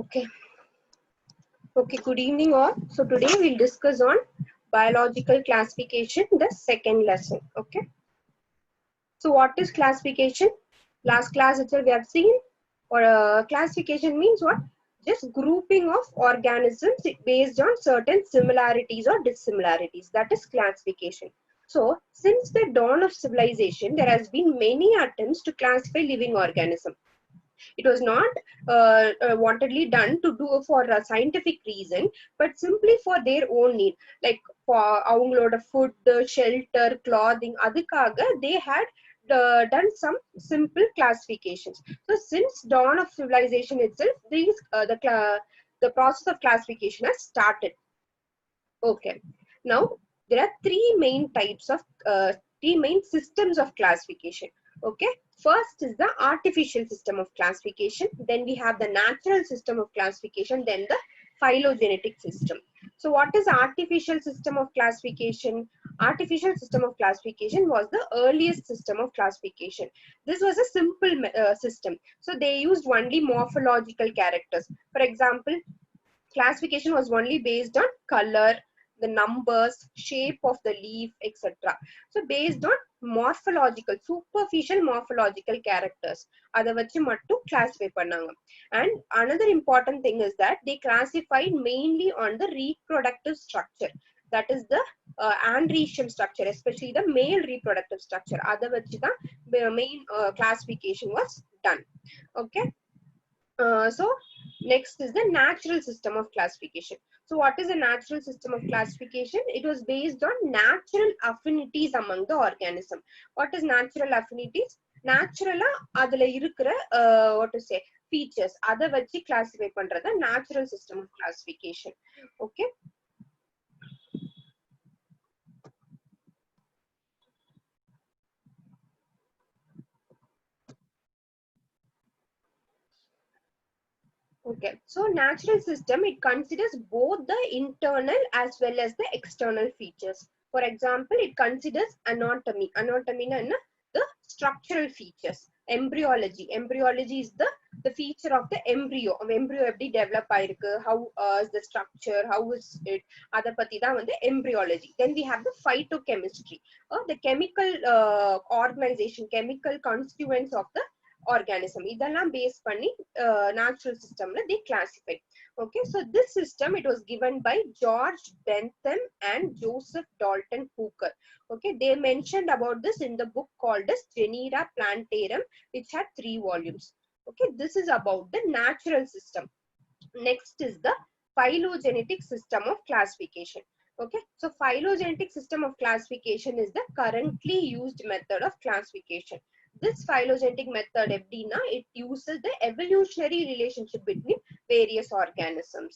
Okay. Okay, good evening all. So today we'll discuss on biological classification, the second lesson. Okay. So what is classification? Last class itself we have seen, or classification means what? Just grouping of organisms based on certain similarities or dissimilarities. That is classification. So since the dawn of civilization, there has been many attempts to classify living organisms. It was not wantedly done to do for a scientific reason, but simply for their own need, like for avangaloda food, shelter, clothing, adukkaga they had done some simple classifications. So since dawn of civilization itself, these the process of classification has started. Okay, now there are three main systems of classification. Okay, first is the artificial system of classification, then we have the natural system of classification, then the phylogenetic system. So what is artificial system of classification? Artificial system of classification was the earliest system of classification. This was a simple system. So they used only morphological characters. For example, classification was only based on color, the numbers, shape of the leaf, etc. So based on morphological, superficial morphological characters, அதை வச்சு மட்டும் classify பண்ணாங்க. And another important thing is that they classified mainly on the reproductive structure. That is the andrecium structure, especially the male reproductive structure. அதை வச்சு தான் main classification was done. Okay. So next is the natural system of classification. So what is a natural system of classification? It was based on natural affinities among the organism. What is natural affinities? Naturally adula irukra what to say features adha vachi classify பண்றது natural system of classification. Okay. Okay, so natural system, it considers both the internal as well as the external features. For example, it considers anatomy. Anatomy is the structural features. Embryology. Embryology is the feature of the embryo. Embryo எப்படி develop ஆயிருக்கு, how is the structure, how is it, அதை பத்தி தான் வந்து embryology. Then we have the phytochemistry, the chemical organization, chemical constituents of the organism. இதெல்லாம் base பண்ணி natural systemல they classified. Okay, so this system, it was given by George Bentham and Joseph Dalton Hooker. Okay, they mentioned about this in the book called as Genera Plantarum, which had 3 volumes. Okay, this is about the natural system. Next is the phylogenetic system of classification. Okay, so phylogenetic system of classification is the currently used method of classification. This phylogenetic method எப்படின்னா, it uses the evolutionary relationship between various organisms.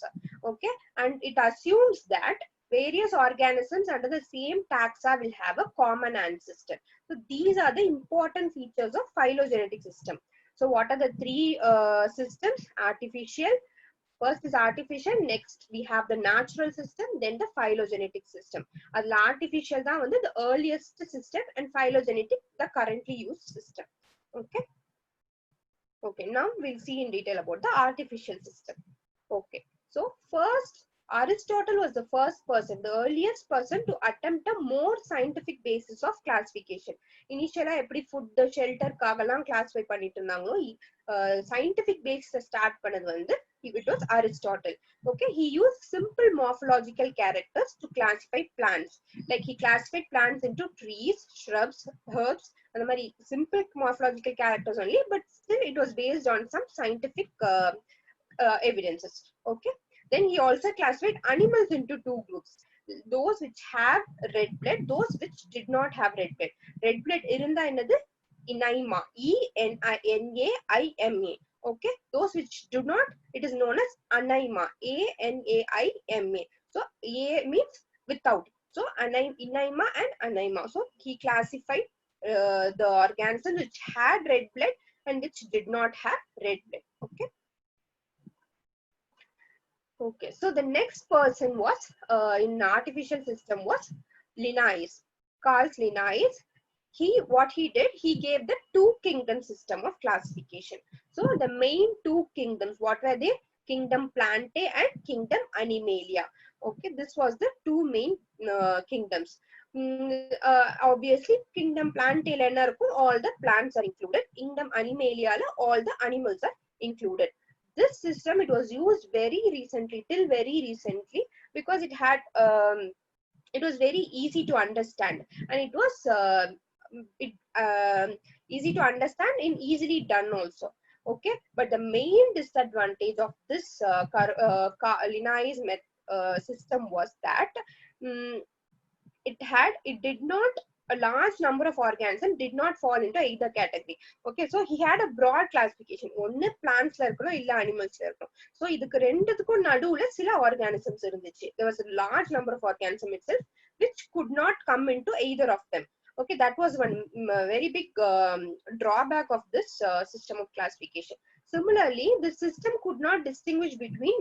Okay, and it assumes that various organisms under the same taxa will have a common ancestor. So these are the important features of phylogenetic system. So what are the 3 systems? Artificial. First is artificial, next we have the natural system, then the phylogenetic system. The artificial தான் வந்து the earliest system and phylogenetic the currently used system. Okay. Okay, now we'll see in detail about the artificial system. Okay, so first Aristotle was the first person, the earliest person to attempt a more scientific basis of classification. Initially எப்படி food, shelter காகலாம் classify பண்ணிட்டு இருந்தாங்களோ, scientific basis start பண்ணது வந்து it was Aristotle. Okay, he used simple morphological characters to classify plants. Like he classified plants into trees, shrubs, herbs, and the simple morphological characters only, but still it was based on some scientific evidences. Okay, then he also classified animals into 2 groups: those which have red blood, those which did not have red blood. Red blood irunda enadhu Enaima, Enaima. Okay, those which do not, it is known as Anaima, Anaima. So A means without. So Enaima and Anaima. So he classified the organisms which had red blood and which did not have red blood. Okay. Okay, so the next person was in artificial system was Linnaeus, Carl Linnaeus. What he did, he gave the 2 kingdom system of classification. So the main 2 kingdoms, what were they? kingdom Plantae and kingdom Animalia. Okay, this was the two main kingdoms. Obviously kingdom Plantae all the plants are included. Kingdom Animalia all the animals are included. This system, it was used very recently, till very recently, because it was very easy to understand, and it was it, easy to understand and easily done also. Okay, but the main disadvantage of this Linnaeus system was that um, it did not, a large number of organisms did not fall into either category. Okay, so he had a broad classification. One plants la irukkom illa animals la irukkom. So idukku renduthukkum naduvula sila organisms irundichu. There was a large number of organisms itself which could not come into either of them. Okay, that was one very big drawback of this system of classification. Similarly, the system could not distinguish between,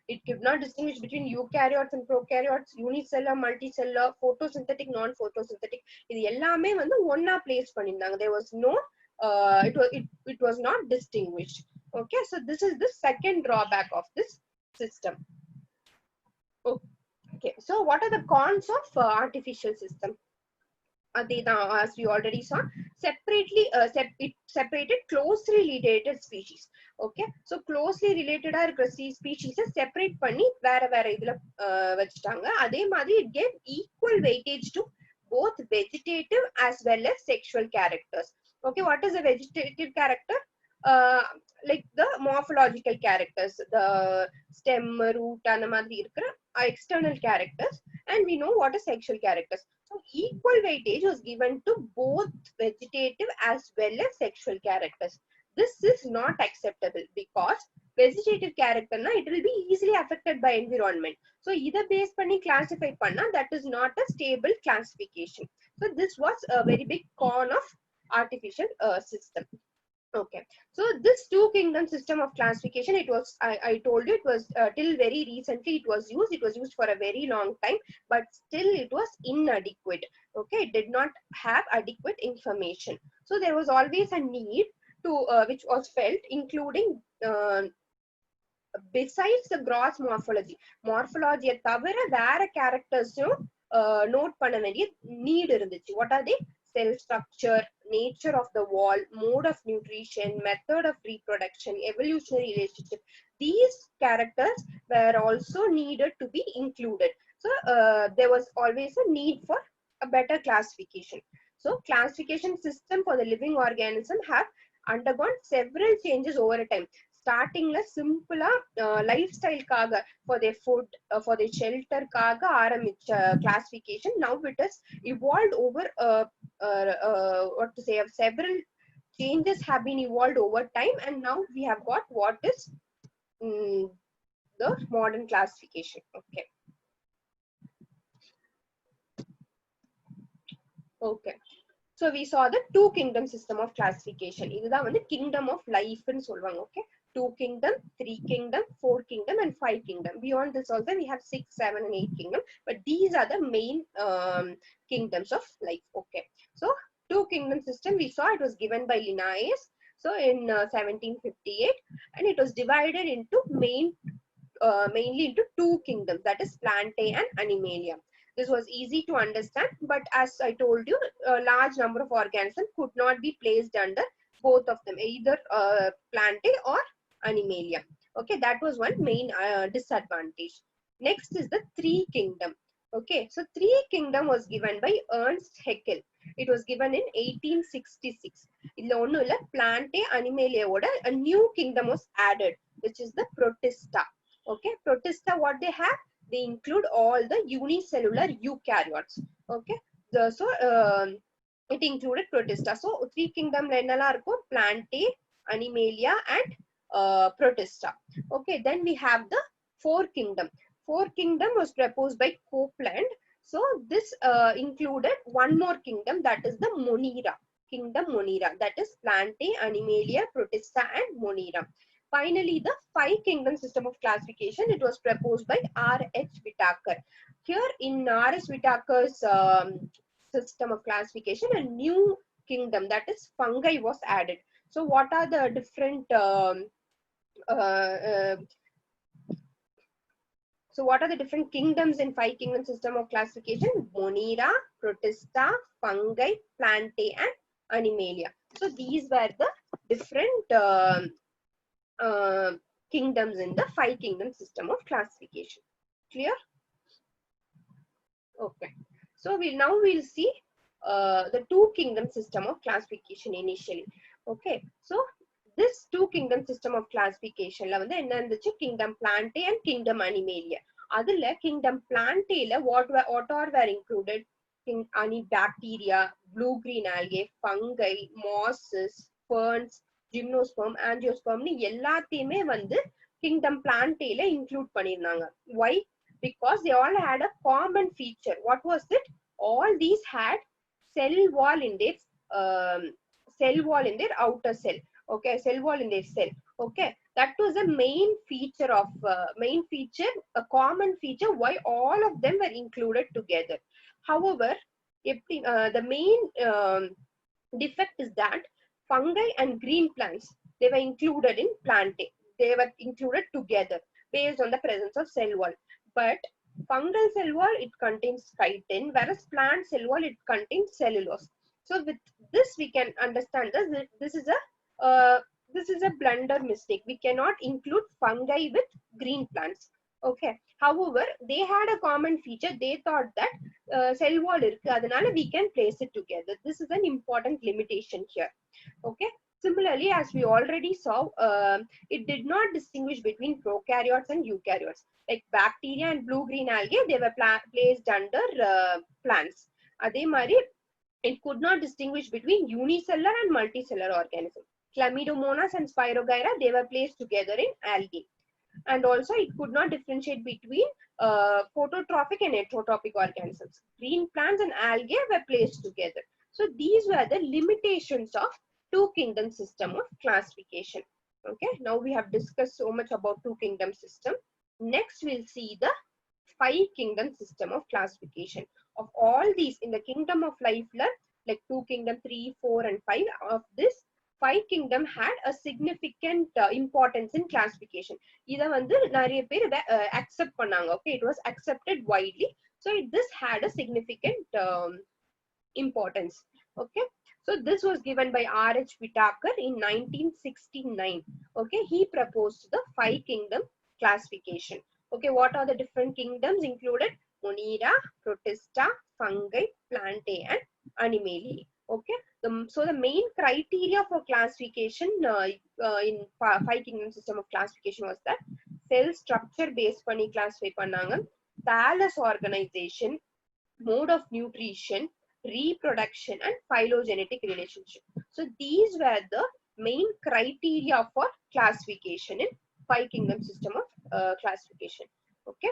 it could not distinguish between eukaryotes and prokaryotes, unicellular, multicellular, photosynthetic, non-photosynthetic. இது எல்லாமே வந்து ஒண்ணா place பண்ணிருந்தாங்க. There was no, it was not distinguished. Okay, so this is the second drawback of this system. Okay, so what are the cons of artificial system? As we already saw, separately it separated closely related species. Okay, so closely related species separate பண்ணி வேற வேற இதுல வச்சிட்டாங்க. அதே மாதிரி it gave equal weightage to both vegetative as well as sexual characters. Okay, what is a vegetative character? Like the morphological characters, the stem, root and madri irukra external characters, and we know what is sexual characters. So equal weightage was given to both vegetative as well as sexual characters. This is not acceptable because vegetative character na, it will be easily affected by environment. So either base panni classify panna, that is not a stable classification. So this was a very big con of artificial system. Okay, so this two kingdom system of classification, it was, I told you, it was till very recently it was used for a very long time, but still it was inadequate. Okay, it did not have adequate information. So there was always a need to which was felt, including besides the gross morphology தவிர வேற characters-ம் note பண்ண வேண்டிய need இருந்துச்சு. What are they? Cell structure, nature of the wall, mode of nutrition, method of reproduction, evolutionary relationship. These characters were also needed to be included. So there was always a need for a better classification. So classification system for the living organism have undergone several changes over a time. Starting la simple lifestyle kaga, for their food, for their shelter kaga ஆரம்பிச்ச classification, now it has evolved over what to say, several changes have been evolved over time, and now we have got what is the modern classification. Okay. Okay, so we saw the two kingdom system of classification. இதுதா வந்து kingdom of life ன்னு சொல்வாங்க. Okay, 2 kingdom, 3 kingdom, 4 kingdom and 5 kingdom. Beyond this also we have 6, 7 and 8 kingdom, but these are the main kingdoms of life. Okay, so two kingdom system we saw, it was given by Linnaeus, so in 1758, and it was divided into mainly into two kingdoms, that is Plantae and Animalia. This was easy to understand, but as I told you, a large number of organisms could not be placed under both of them, either Plantae or Animalia. Okay, that was one main disadvantage. Next is the three kingdom. Okay, so three kingdom was given by Ernst Haeckel. It was given in 1866. இதுல ஒண்ணும் இல்ல, Plantae Animalia oda a new kingdom was added, which is the Protista. Okay, Protista, what they have? They include all the unicellular eukaryotes. Okay, so it included Protista. So three kingdom la என்னலாம் இருக்கும்? Plantae, Animalia and Protista. Okay, then we have the four kingdom. Four kingdom was proposed by Copeland. So this included one more kingdom, that is the Monera. Kingdom Monera, that is Plantae, Animalia, Protista and Monera. Finally, the five kingdom system of classification, it was proposed by R.H. Whitaker. Here in R.H. Whitaker's system of classification, a new kingdom, that is fungi, was added. So what are the different so what are the different kingdoms in 5 kingdom system of classification? Monera, Protista, Fungi, Plantae, and Animalia. So these were the different kingdoms in the 5 kingdom system of classification. Clear? Okay. So we'll see the 2 kingdom system of classification initially. Okay. So this 2 kingdom system of classification kingdom Plantae and kingdom Animalia. Adula kingdom Plantae what all were included? Bacteria, blue-green algae, fungi, mosses, ferns, gymnosperm, angiosperm எல்லாத்தையுமே kingdom Plantae include பண்ணிருந்தாங்க. Why? Because they all had a common feature. What was it? All these had cell wall in their outer cell. Okay, cell wall in their cell. Okay, that was the main feature, a common feature why all of them were included together. However, the main defect is that fungi and green plants, they were included in Plantae. They were included together based on the presence of cell wall. But fungal cell wall, it contains chitin, whereas plant cell wall, it contains cellulose. So with this, we can understand that this is a blunder mistake. We cannot include fungi with green plants. Okay. However, they had a common feature. They thought that cell wall irukku, adanal we can place it together. This is an important limitation here. Okay. Similarly, as we already saw, it did not distinguish between prokaryotes and eukaryotes. Like bacteria and blue-green algae, they were placed under plants. Adhe mari, it could not distinguish between unicellular and multicellular organisms. Chlamydomonas and Spirogyra, they were placed together in algae. And also, it could not differentiate between phototrophic and heterotrophic organisms. Green plants and algae were placed together. So these were the limitations of 2 kingdom system of classification. Okay, now we have discussed so much about 2 kingdom system. Next, we'll see the 5 kingdom system of classification. Of all these, in the kingdom of life, like 2 kingdom, 3, 4, and 5, of this 5 kingdom had a significant importance in classification. Ida nariya per accept pannanga. Okay, it was accepted widely. So this had a significant importance. Okay. So this was given by R.H. Whittaker in 1969. Okay, he proposed the 5 kingdom classification. Okay, what are the different kingdoms included? Monera, Protista, Fungi, Plantae, and Animalia. Okay, so the main criteria for classification in 5 kingdom system of classification was that cell structure based panni classify pannanga, thallus organization, mode of nutrition, reproduction, and phylogenetic relationship. So these were the main criteria for classification in 5 kingdom system of classification. Okay.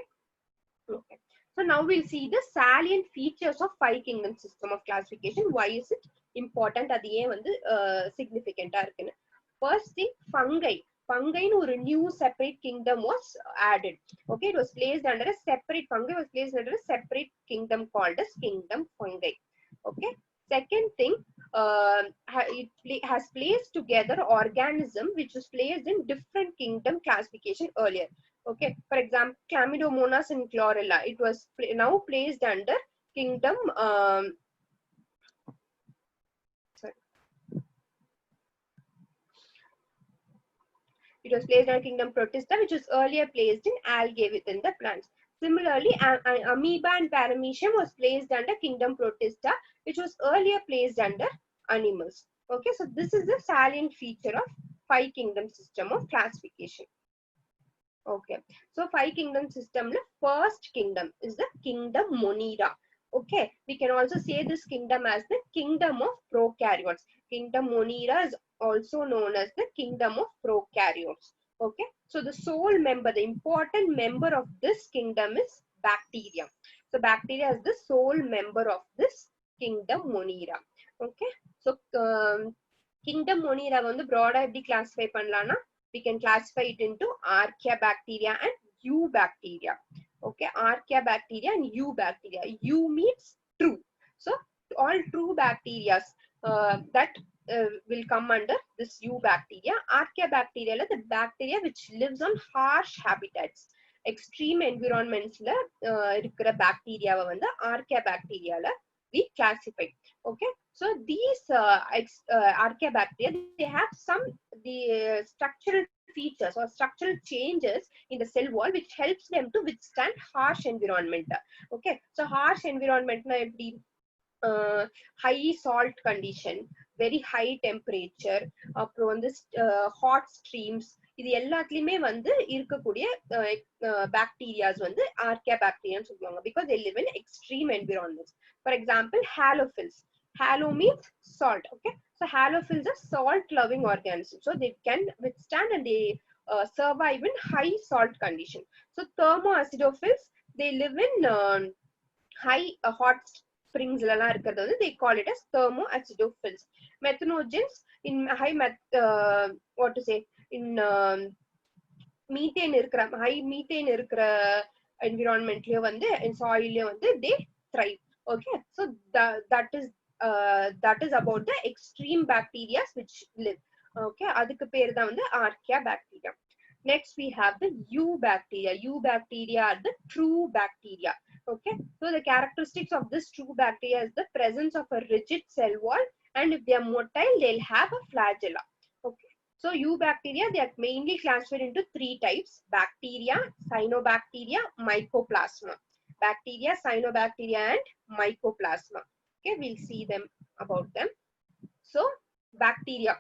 Okay. So now we'll see the salient features of 5 kingdom system of classification. Why is it important? Significant. First thing, fungi. Fungi or a new separate kingdom was added. Okay, it was placed under a separate fungi was placed under a separate kingdom called as kingdom fungi. Okay. Second thing, it has placed together organism which was placed in different kingdom classification earlier. Okay, for example, Chlamydomonas and Chlorella, it was now placed under kingdom it was placed under kingdom Protista, which was earlier placed in algae within the plants. Similarly, amoeba and paramecium was placed under kingdom Protista, which was earlier placed under animals. Okay, so this is the salient feature of 5 kingdom system of classification. Okay, so 5 kingdom system, first kingdom is the kingdom Monera. Okay, we can also say this kingdom as the kingdom of prokaryotes. Kingdom Monera is also known as the kingdom of prokaryotes. Okay, so the sole member, the important member of this kingdom is bacteria. So bacteria is the sole member of this kingdom Monera. Okay, so kingdom Monera வந்து broad classify பண்ணலாம்னா we can classify it into Archaebacteria and Eubacteria. Okay, Archaebacteria and Eubacteria. Eu means true. So all true bacteria that will come under this eubacteria. Archaebacteria, the bacteria which lives on harsh habitats. Extreme environments la இருக்கிற bacteria வந்து archaebacteria la we classify. Okay, so these archaebacteria, they have some the structural features or structural changes in the cell wall which helps them to withstand harsh environment. Okay, so harsh environment na eppadi high salt condition, very high temperature, அப்புறம் வந்து hot streams, இது எல்லாத்துலயுமே வந்து இருக்கக்கூடிய bacterias வந்து archaebacteriaன்னு சொல்லுவாங்க because they live in extreme environments. For example, halophils. Halo means salt. Okay, so halophils are salt loving organisms, so they can withstand and they survive in high salt condition. So thermoacidophils, they live in high hot springs la irukradhu வந்து they call it as thermoacidophils. Methanogens in high what to say, in methane irukra high methane irukra environment la வந்து in soil la வந்து they thrive. Okay, so that is about the extreme bacteria which live. Okay, adukku per da வந்து archaebacteria. Next we have the eubacteria. Eubacteria are the true bacteria. Okay, so the characteristics of this true bacteria is the presence of a rigid cell wall, and if they are motile, they'll have a flagella. Okay, so eubacteria, they are mainly classified into three types: bacteria, cyanobacteria, mycoplasma. Bacteria, cyanobacteria, and mycoplasma. Okay, we'll see them about them. So bacteria.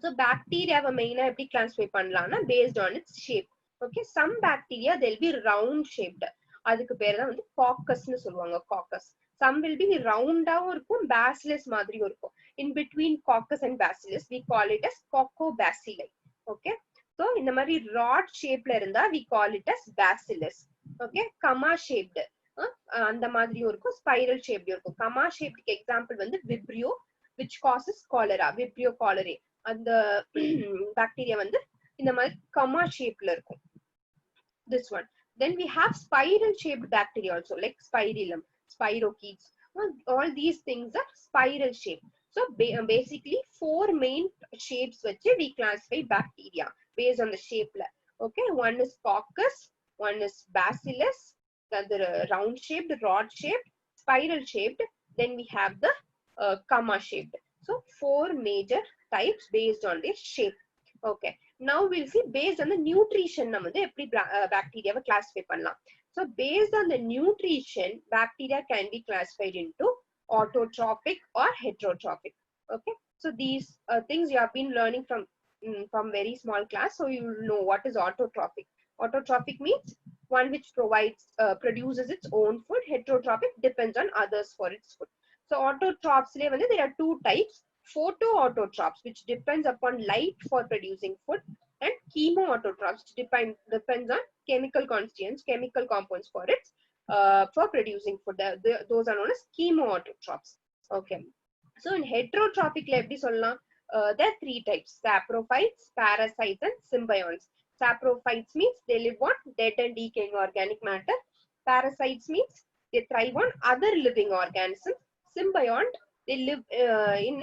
So bacteria main எப்படி classify பண்ணலாம்னா based on its shape. Okay, some bacteria they'll be round shaped. அதுக்கு பேர் தான் வந்து coccus னு சொல்லுவாங்க, coccus. Some will be round-ஆவும் இருக்கும், bacillus மாதிரியும் இருக்கும். In between coccus and bacillus we call it as coccobacilli. Okay, so இந்த மாதிரி rod shapeல இருந்தா we call it as bacillus. Okay, comma shaped அந்த மாதிரியும் இருக்கும், spiral shaped இருக்கும். Comma shaped example வந்து vibrio, which causes cholera, vibrio cholerae. அந்த bacteria வந்து இந்த மாதிரி comma shapeல இருக்கும். This one. Then we have spiral shaped bacteria also, like spirillum, spirochetes. All these things are spiral shaped. So basically 4 main shapes which we classify bacteria based on the shape. Okay, one is coccus, one is bacillus, the round shaped, rod shaped, spiral shaped, then we have the comma shaped. So 4 major types based on their shape. Okay, now we'll see based on the nutrition நம்ம வந்து எப்படி bacteria classify பண்ணலாம். So based on the nutrition, bacteria can be classified into autotrophic or heterotrophic. Okay, so these things you have been learning from very small class, so you will know what is autotrophic. Autotrophic means one which produces its own food. Heterotrophic depends on others for its food. So autotrophs le வந்து there are 2 types: photoautotrophs, which depends upon light for producing food, and chemoautotrophs, which depends on chemical constituents, chemical compounds for its for producing food. Those are known as chemoautotrophs. Okay, so in heterotrophic la eppadi sollalam, there are 3 types: saprophytes, parasites, and symbionts. Saprophytes means they live on dead and decaying organic matter. Parasites means they thrive on other living organisms. Symbiont, they live in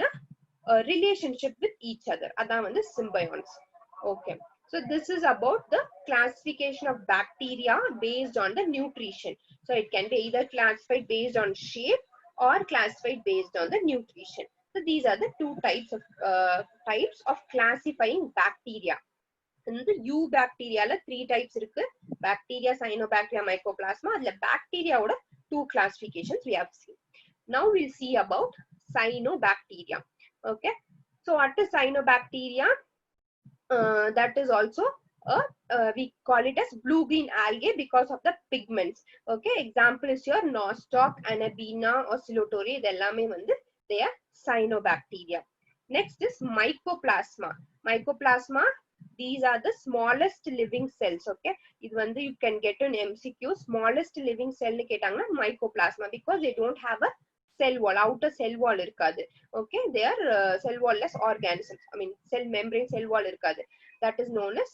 a relationship with each other. Adhaan வந்து symbionts. Okay, so this is about the classification of bacteria based on the nutrition. So it can be either classified based on shape or classified based on the nutrition. So these are the 2 types of classifying bacteria. இந்த eubacteriaல 3 types இருக்கு: bacteria, cyanobacteria, mycoplasma. அதுல bacteria ஓட 2 classifications we have seen. Now we'll see about cyanobacteria. Okay, so what is cyanobacteria? That is also we call it as blue green algae because of the pigments. Okay, example is your nostoc, Anabaena, oscillatoria. இதெல்லாமே வந்து they are cyanobacteria. Next is mycoplasma. Mycoplasma, these are the smallest living cells. Okay, இது வந்து you can get an MCQ, smallest living cell னு கேட்டாங்கன்னா mycoplasma, because they don't have a cell wall, outer cell wall irukadu. Okay, they are cell wall less organisms. I mean cell membrane, cell wall irukadu. That is known as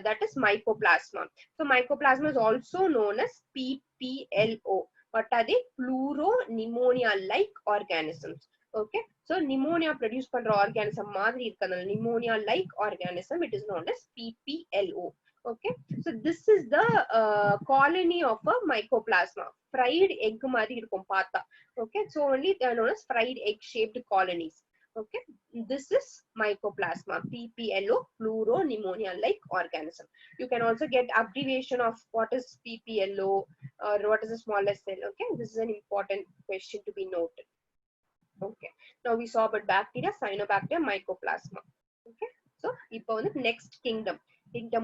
that is mycoplasma. So mycoplasma is also known as PPLO. What are they? Pleuropneumonia like organisms. Okay, so pneumonia produce பண்ற organism மாதிரி இருக்கனால pneumonia like organism, it is known as PPLO. Okay, so this is the colony of a mycoplasma. Fried egg மாதிரி இருக்கும் பார்த்தா. Okay, so only they are known as fried egg shaped colonies. Okay, this is mycoplasma, PPLO, pneumonia like organism. You can also get abbreviation of what is PPLO or what is the smallest cell. Okay, this is an important question to be noted. Okay, now we saw about bacteria, cyanobacteria, mycoplasma. Okay, so இப்போ வந்து next kingdom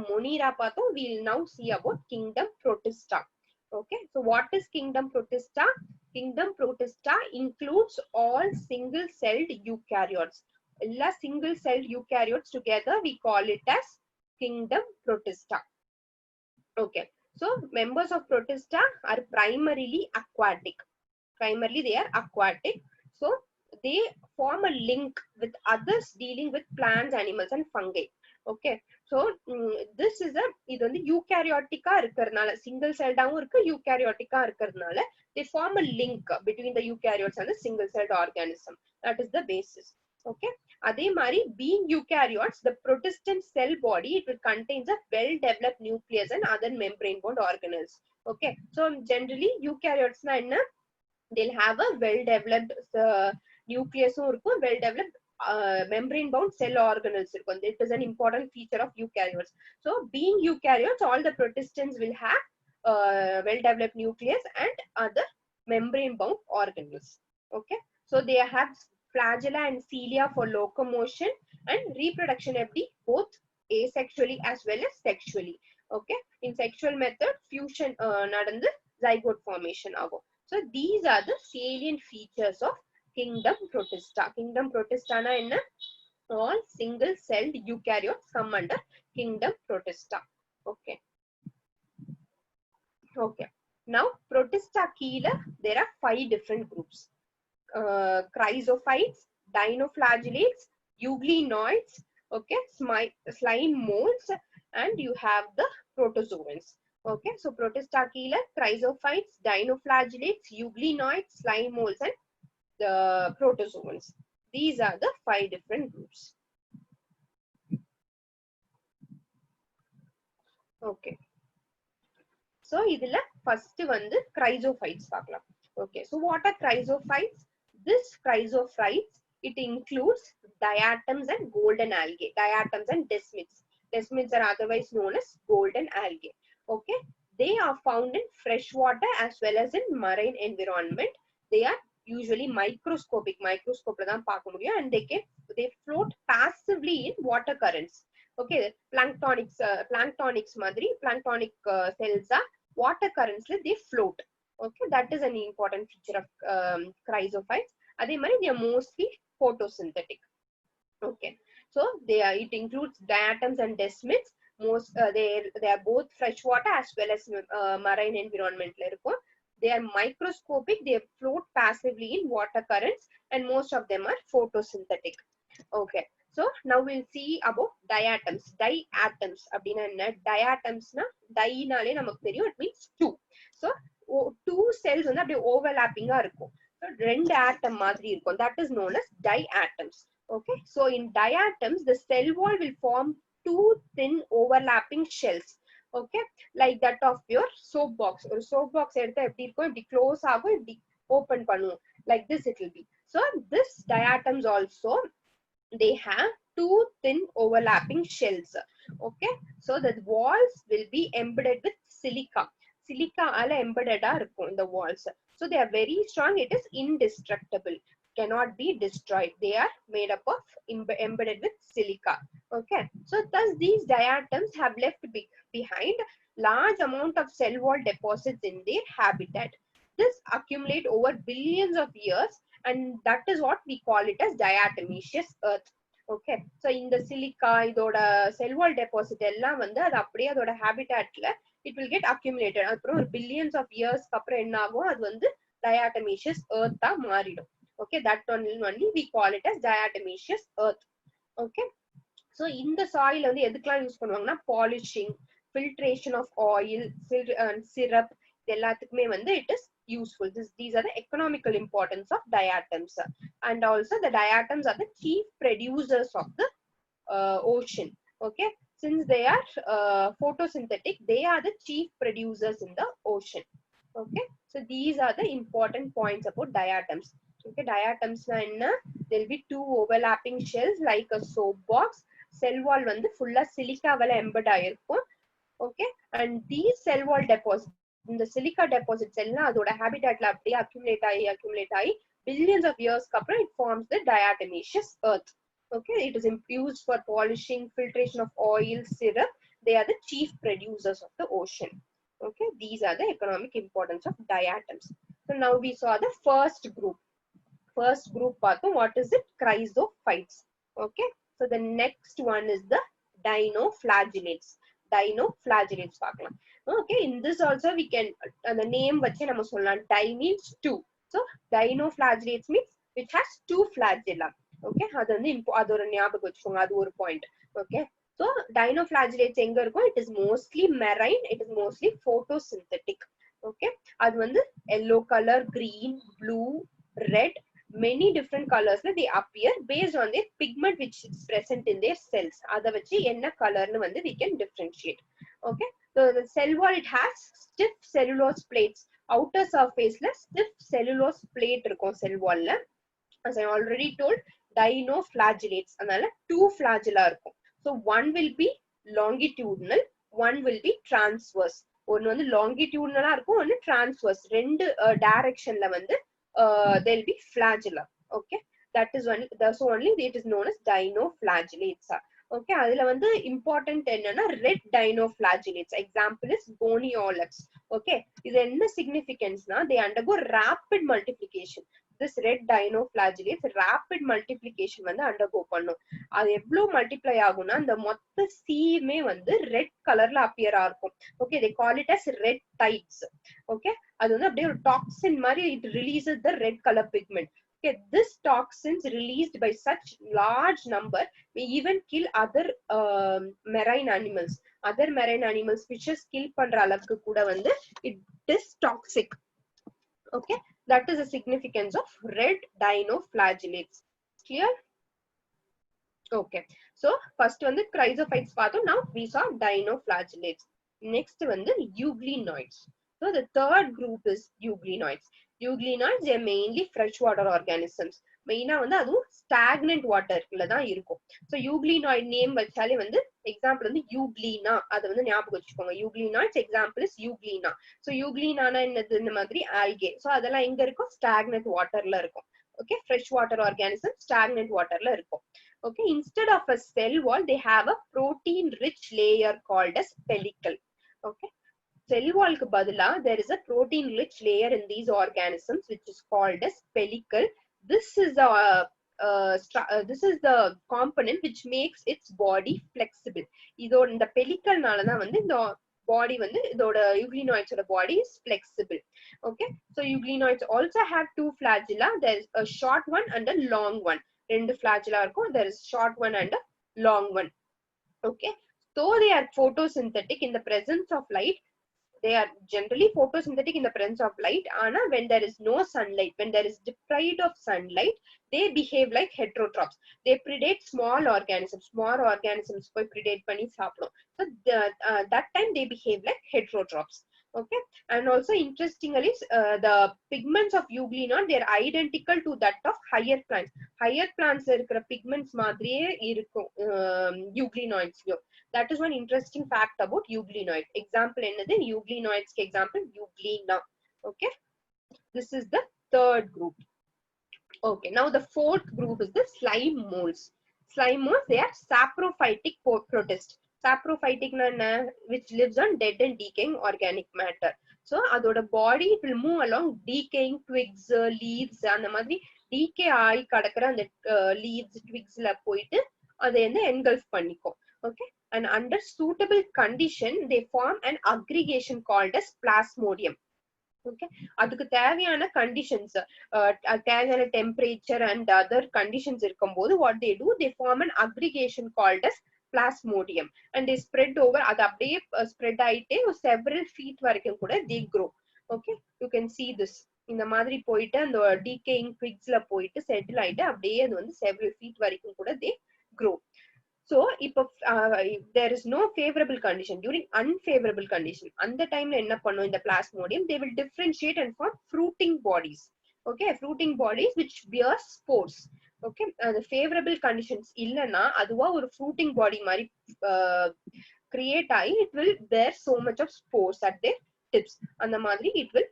monera பார்த்தோம். We will now see about kingdom protista. Okay, so what is kingdom protista? Kingdom protista includes all single celled eukaryotes. All single celled eukaryotes together we call it as kingdom protista. Okay, so members of protista are primarily aquatic. Primarily they are aquatic. So they form a link with others dealing with plants, animals and fungi. Okay, so this is a இது வந்து யூகாரியோட்டிக்கா இருக்கிறதுனால single celled ஆவும் இருக்கு யூகாரியோட்டிக்கா இருக்கிறதுனால they form a link between the eukaryotes and the single celled organism. That is the basis. Okay, அதே மாதிரி being eukaryotes, the protestant cell body, it will contains a well developed nucleus and other membrane bound organelles. Okay, so generally eukaryotes na enna, they'll have a well developed nucleus or well developed membrane bound cell organelles. It is an important feature of eukaryotes. So being eukaryotes, all the protistants will have well developed nucleus and other membrane bound organelles. Okay, so they have flagella and cilia for locomotion and reproduction both asexually as well as sexually. Okay, in sexual method fusion நடந்து zygote formation ஆகும். So these are the salient features of kingdom protista. Kingdom protista na enna, all single celled eukaryotes come under kingdom protista. Okay, okay, now protista கீழ there are 5 different groups. Chrysophytes, dinoflagellates, euglenoids, okay, slime molds, and you have the protozoans. Okay, so protista kila, chrysophytes, dinoflagellates, euglenoids, slime molds and the protozoans. These are the 5 different groups. Okay, so idhula first vandu chrysophytes paakalam. Okay, so what are chrysophytes? This chrysophytes, it includes diatoms and golden algae. Diatoms and desmids. Desmids are otherwise known as golden algae. Okay, they are found in fresh water as well as in marine environment. They are usually microscopic. Microscope la dhaan paaka mudiyum, and they float passively in water currents. Okay, planktonics madri, planktonic cells are water currents la they float. Okay, that is an important feature of chrysophytes. Adhe mari they are mostly photosynthetic. Okay, so it includes diatoms and desmids. They are both freshwater as well as marine environment la irukum. They are microscopic. They float passively in water currents, and most of them are photosynthetic. Okay, so now we'll see about diatoms. Diatoms அப்படினா என்ன? Diatomsனா diனாலே நமக்கு தெரியும், it means two. So two cells வந்து அப்படியே overlapping-ஆ இருக்கும். So ரெண்டு atom மாதிரி இருக்கும். That is known as diatoms. Okay, so in diatoms the cell wall will form two thin overlapping shells. Okay, like that of your soap box. ஒரு soap box எடுத்தா எப்படி இருக்கும்? இப்படி close ஆகும், இப்படி open பண்ணுவோம். Like this it will be. So this diatoms also, they have two thin overlapping shells. Okay, so the walls will be embedded with silica. Silica ala embedded ah irukum in the walls. So they are very strong. It is indestructible, cannot be destroyed. They are made up of embedded with silica. Okay, so thus these diatoms have left behind large amount of cell wall deposits in their habitat. This accumulate over billions of years, and that is what we call it as diatomaceous earth. Okay, so in the silica idoda cell wall deposit ella vandu adu appadiye adoda habitat la it will get accumulated. Appo billions of years appo enna agum, adu vandu diatomaceous earth ah maaridum. Okay, that only we call it as diatomaceous earth. Okay, so in the soil vandu edukla use பண்ணுவாங்கன்னா polishing, filtration of oil, syrup, எல்லாத்துக்குமே வந்து it is useful. These are the economical importance of diatoms. And also the diatoms are the chief producers of the ocean. Okay, since they are photosynthetic, they are the chief producers in the ocean. Okay, so these are the important points about diatoms. Okay, diatoms na enna, there will be two overlapping shells like a soap box. Cell wall வந்து full silica vala embed ஆயிருக்கும். Okay, and these cell wall deposits, இந்த silica deposits எல்லாம் அதோட habitatல அப்படியே accumulate ஆகி billions of years அப்புறம் it forms the diatomaceous earth. Okay, it is used for polishing, filtration of oil, syrup. They are the chief producers of the ocean. Okay, these are the economic importance of diatoms. So now we saw the first group. First group பார்த்தோம், what is it? Chrysophytes. Okay, so the next one is the dinoflagellates. Dinoflagellates பார்க்கலாம். Okay, in this also we can the name வச்சு நம்ம சொல்லலாம். Di means two. So dinoflagellates means which has two flagella. Okay, அது வந்து அது ஒரு ஞாபகம் வச்சுக்கோங்க, அது ஒரு பாயிண்ட். Okay, so dinoflagellates எங்க இருக்கும்? It is mostly marine, it is mostly photosynthetic. Okay, அது வந்து yellow color, green, blue, red, many different colors they appear based on their pigment which is present in their cells. அத வச்சு என்ன கலர்னு வந்து we can differentiate. Okay, so the cell wall, it has stiff cellulose plates. Outer surface la stiff cellulose plate இருக்கும் cell wall la. As I already told, dinoflagellates அதனால two flagella இருக்கும். So one will be longitudinal, one will be transverse. ஒன்னு வந்து longitudinal இருக்கும், ஒன்னு transverse. ரெண்டு directionல வந்து there will be flagella. Okay, that is one. So only it is known as dinoflagellates. Okay, அதுல வந்து important என்னன்னா red dinoflagellates. Example is Goniolax. Okay, இது என்ன significance-னா they undergo rapid multiplication. This red dinoflagellates rapid multiplication வந்து undergo பண்ணும். அது எவ்வளவு multiply ஆகும்னா அந்த மொத்த சீமே வந்து red கலர்ல appear ஆகும். Okay, they call it as red tides. Okay, அது வந்து அப்படியே ஒரு toxin மாதிரி it releases the red color pigment. Okay, this toxins released by such large number may even kill other marine animals. Other marine animals fishes kill பண்ற அளவுக்கு கூட வந்து it is toxic. Okay, that is the significance of red dinoflagellates. Clear? Okay, so first வந்து chrysophytes பார்த்தோம். Now we saw dinoflagellates. Next வந்து euglenoids. So the third group is euglenoids. Euglenoids, they are mainly freshwater organisms. மெயினா வந்து அதுவும் stagnant waterல தான் இருக்கும். So euglenoid name வச்சாலே வந்து எக்ஸாம்பிள் வந்து euglena, அது வந்து ஞாபகம் வச்சுக்கோங்க. euglenoids example is euglena. So euglena என்னது? இந்த மாதிரி algae. So அதெல்லாம் எங்க இருக்கும்? stagnant waterல இருக்கும். Okay, freshwater organisms stagnant waterல இருக்கும். Okay, instead of a cell wall, they have a protein rich layer called as pellicle. Okay, cell wall ku badala there is a protein rich layer in these organisms which is called as pellicle. This is the component which makes its body flexible. இதோட இந்த pellicle நால தான் வந்து இந்த body வந்து இதோட euglenoids ஓட body is flexible. Okay, so euglenoids also have two flagella. There is a short one and a long one. ரெண்டு flagella இருக்கும். There is short one and a long one. Okay, so they are photosynthetic in the presence of light. They are generally photosynthetic in the presence of light. Ana when there is no sunlight, when there is deprived of sunlight, they behave like heterotrophs. They predate small organisms. Small organisms போய் predate பண்ணி சாப்பிடும். So that time they behave like heterotrophs. Okay, and also interestingly the pigments of euglenoid, they are identical to that of higher plants. Higher plants இருக்கிற pigments மாதிரியே இருக்கும் euglenoids. That is one interesting fact about euglenoid. Example என்னது? euglenoids க்கு example euglena. Okay, this is the third group. Okay, now the fourth group is the slime molds. Slime molds, they are saprophytic protists. Saprophytic which lives on dead and decaying organic matter. So அதோட body it will move along decaying twigs, leaves, அந்த மாதிரி decay ஆகி கிடக்குற அந்த leaves, twigsல போயிட்டு அதை வந்து engulf பண்ணிக்கும். Okay, and under suitable condition they form an aggregation called as plasmodium. Okay, அதுக்கு தேவையான conditions, தேவையான temperature and other conditions இருக்கும்போது what they do, they form an aggregation called as plasmodium and they spread over. அது அப்படியே spread ஆயிட்டே several feet வரைக்கும் கூட they grow. Okay, you can see this. இந்த மாதிரி போயிட்டு அந்த decaying twigsல போயிட்டு settle ஆயிட்டு அப்படியே அது வந்து several feet வரைக்கும் கூட they grow. So if there is no favorable condition, during unfavorable condition, அந்த டைம்ல என்ன பண்ணும் இந்த plasmodium, they will differentiate and form fruiting bodies. Okay, fruiting bodies which bear spores. Okay, the favorable conditions இல்லனா அதுவா ஒரு fruiting body மாதிரி create ஆகி it will bear so much of spores at their tips. அந்த மாதிரி it will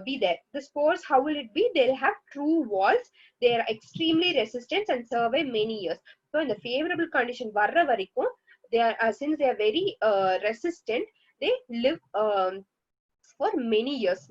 be there. The spores, how will it be? They'll have true walls. They are extremely resistant and survive many years. So in the favorable condition varra varaikum, they are since they are very resistant, they live for many years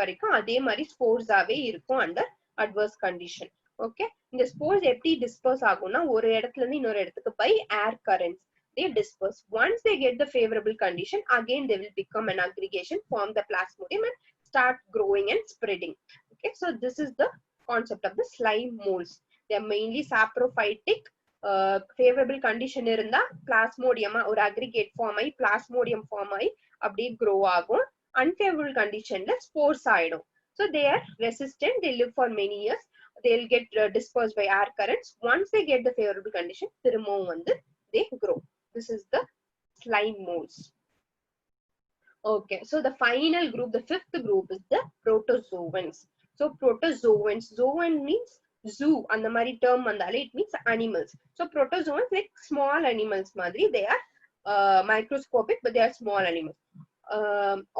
வரைக்கும் அதே மாதிரி spores ஆவே இருக்கும் under adverse condition. Okay, இந்த spores எப்படி disburse ஆகும்னா ஒரு இடத்துல இருந்து இன்னொரு இடத்துக்கு by air currents they disperse. Once they get the favorable condition, again they will become an aggregation, form the plasmodium and start growing and spreading. Okay, so this is the concept of the slime molds. They are mainly saprophytic. Favorable condition இருந்தா plasmodium ஒரு aggregate form ஆகி plasmodium form ஆகி அப்படியே grow ஆகும். Unfavorable condition la spores ஆயிடும். So they are resistant, they live for many years, they'll get dispersed by air currents. Once they get the favorable condition, திரும்பவும் வந்து they grow. This is the slime molds. Okay, so the final group, the fifth group is the protozoans. So protozoans, zoan means zoo, and the mari term mandale it means animals. So protozoans like small animals madri, they are microscopic but they are small animals.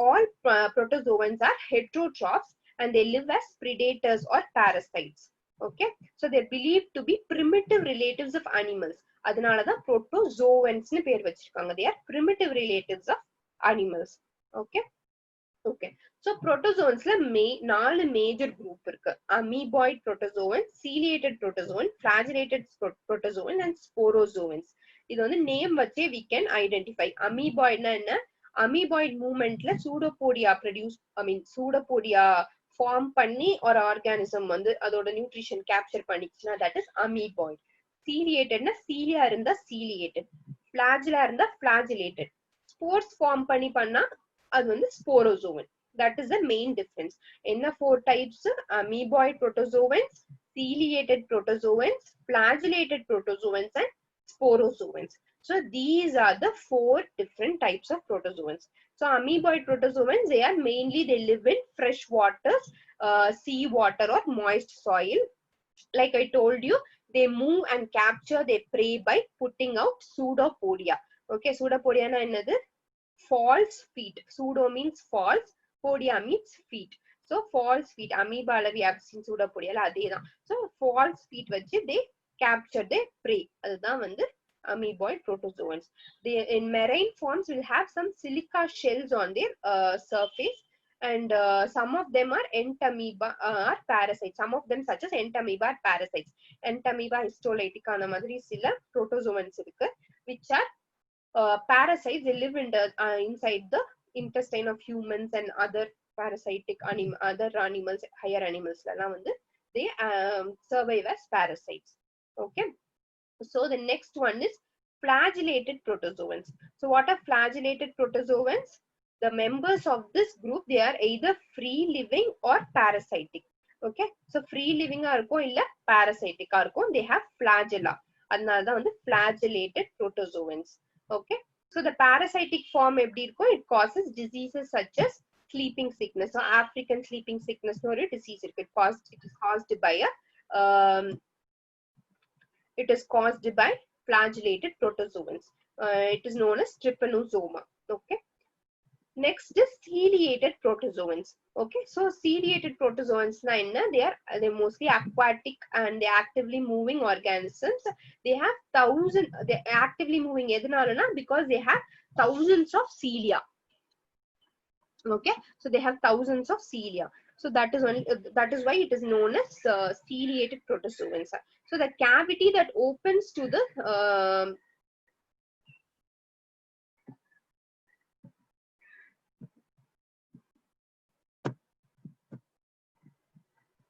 All protozoans are heterotrophs and they live as predators or parasites. Okay, so they're believed to be primitive relatives of animals. அதனாலதான் protozoans னு பேர் வச்சிருக்காங்க. They are primitive relatives of animals. Okay, okay, so protozoans la நாலு major group இருக்கு. Amoeboid protozoan, ciliated protozoan, flagellated protozoan and sporozoans. இது வந்து name வச்சே we can identify. Amoeboid னா என்ன? Amoeboid movementல pseudopodia produce, pseudopodia form பண்ணி ஒரு organism வந்து அதோட nutrition capture பண்ணிச்சுனா that is amoeboid. Ciliated னா cilia இருந்தா ciliated, flagella இருந்தா flagellated, spores form பண்ணா அது வந்து sporozoan. That is the main difference. என்ன four types? Amoeboid protozoans, ciliated protozoans, flagellated protozoans and sporozoans. So these are the four different types of protozoans. So amoeboid protozoans, they are mainly, they live in fresh waters, sea water or moist soil. Like I told you, they move and capture their prey by putting out pseudopodia. Okay, pseudopodia na enadhu? False feet. Pseudo means false, podia means feet. So false feet, amoeba la we have seen pseudopodia la adhe dhaan. So false feet vachi they capture their prey. Adha vandu amoeboid protozoans. They in marine forms will have some silica shells on their surface, and some of them are entamoeba are parasites. Some of them such as entamoeba are parasites. Entamoeba histolytica ana madri sila protozoans irukku which are parasites. They live in the inside the intestine of humans and other parasitic other animals, higher animals la vandu they survive as parasites. Okay, so the next one is flagellated protozoans. So what are flagellated protozoans? The members of this group, they are either free living or parasitic. Okay, so free living ah irukum illa parasitic ah irukum. They have flagella, adnala da vandu flagellated protozoans. Okay, so the parasitic form eppadi irukum? It causes diseases such as sleeping sickness or African sleeping sickness no a disease irukku. It is caused by a it is caused by flagellated protozoans. It is known as trypanosoma. Okay, next is ciliated protozoans. Okay, so ciliated protozoans na enna? They mostly aquatic and they actively moving organisms. They have they actively moving edunala na because they have thousands of cilia. Okay, so they have thousands of cilia. So that is only that is why it is known as ciliated protozoans. So the cavity that opens to the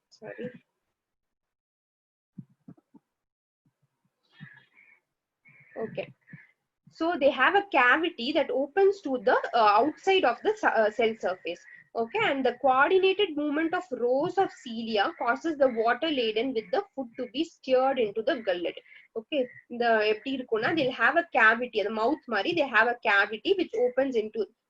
sorry. Okay, so they have a cavity that opens to the outside of the cell surface. Okay, and the coordinated movement of rows of cilia causes the water laden with the food to be stirred into the gullet. Okay, they'll have a cavity, the mouth mari, they have a cavity which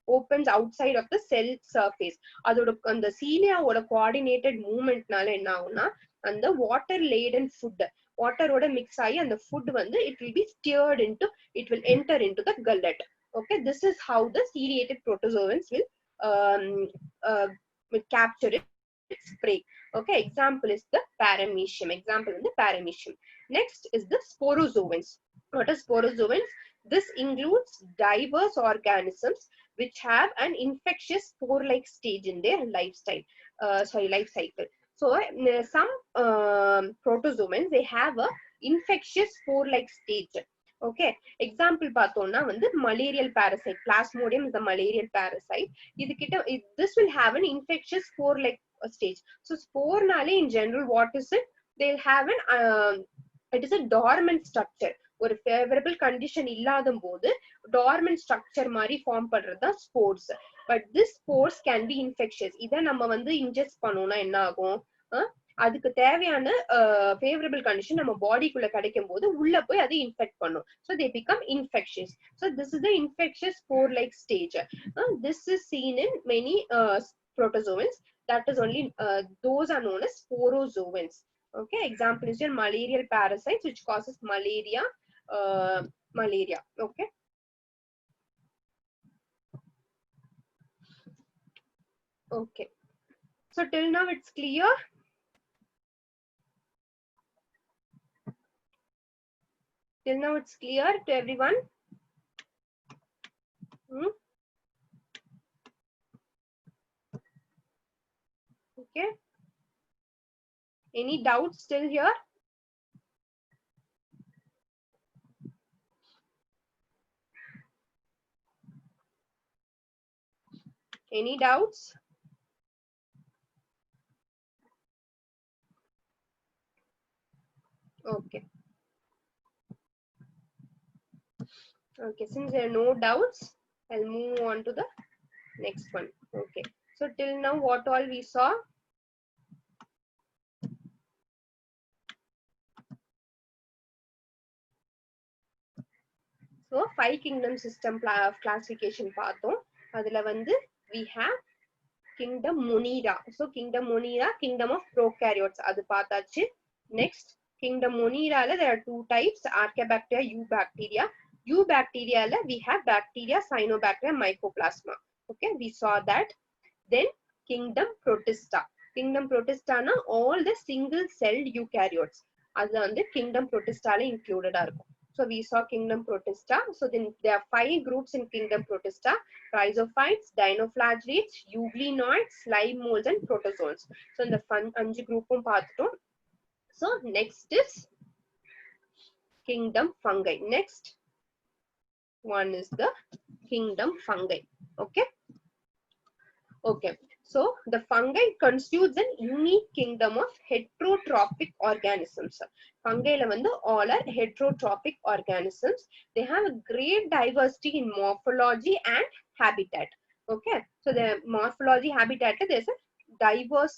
opens outside of the cell surface. And the cilia or coordinated movement and the water laden food, water oda mix ayi and the food it will be stirred into, it will enter into the gullet. Okay, this is how the ciliated protozoans will uh, capture its prey. Okay, example is the paramecium. Example in the paramecium. Next is the sporozoans. What are sporozoans? This includes diverse organisms which have an infectious spore-like stage in their life cycle. So some protozoans, they have a infectious spore-like stage. Okay, example பார்த்தோம்னா வந்து malarial parasite. Plasmodium is the malarial parasite. This will have an infectious spore like stage. So spore nale in general what is it? They'll have an it is a dormant structure. ஒரு favorable condition இல்லாத போது dormant structure மாதிரி form பண்றது தான் spores. But this spores can be infectious. இத நம்ம வந்து ingest பண்ணோம்னா என்ன ஆகும்? அதுக்கு தேவையான favorable condition நம்ம பாடிக்குள்ள கிடைக்கும் போது உள்ள போய் அது இன்ஃபெக்ட் பண்ணும். So they become infectious. So this is the infectious spore like stage. This is seen in many protozoans. That is only those are known as sporozoans. Okay, example is your malarial parasites which causes malaria. Okay, okay, so till now it's clear. Till now it's clear to everyone. Okay, any doubts still here? Any doubts? Okay. Okay, since there are no doubts, I'll move on to the next one. Okay, so till now what all we saw? So 5 kingdom system of classification பார்த்தோம். அதுல வந்து we have kingdom Monera. So kingdom Monera, kingdom of prokaryotes, அது பார்த்தாச்சு. Next, kingdom Monera there are 2 types, Archaebacteria, Eubacteria. Eubacteria we have bacteria, Cyanobacteria, Mycoplasma. Okay, we saw that. Then kingdom Protista. Kingdom Protista na all the single celled eukaryotes. அது வந்து kingdom Protista included இருக்கும். So we saw kingdom Protista. So then there are 5 groups in kingdom Protista: rhizophytes, dinoflagellates, euglenoids, slime molds, and protozoans. So in the 5 groupum பார்த்துட்டோம். So next is kingdom fungi. Next one is the kingdom fungi. Okay, okay, so the fungi constitutes an unique kingdom of heterotrophic organisms. Fungi la vandu all are heterotrophic organisms. They have a great diversity in morphology and habitat. Okay, so the morphology, habitat, there is a diverse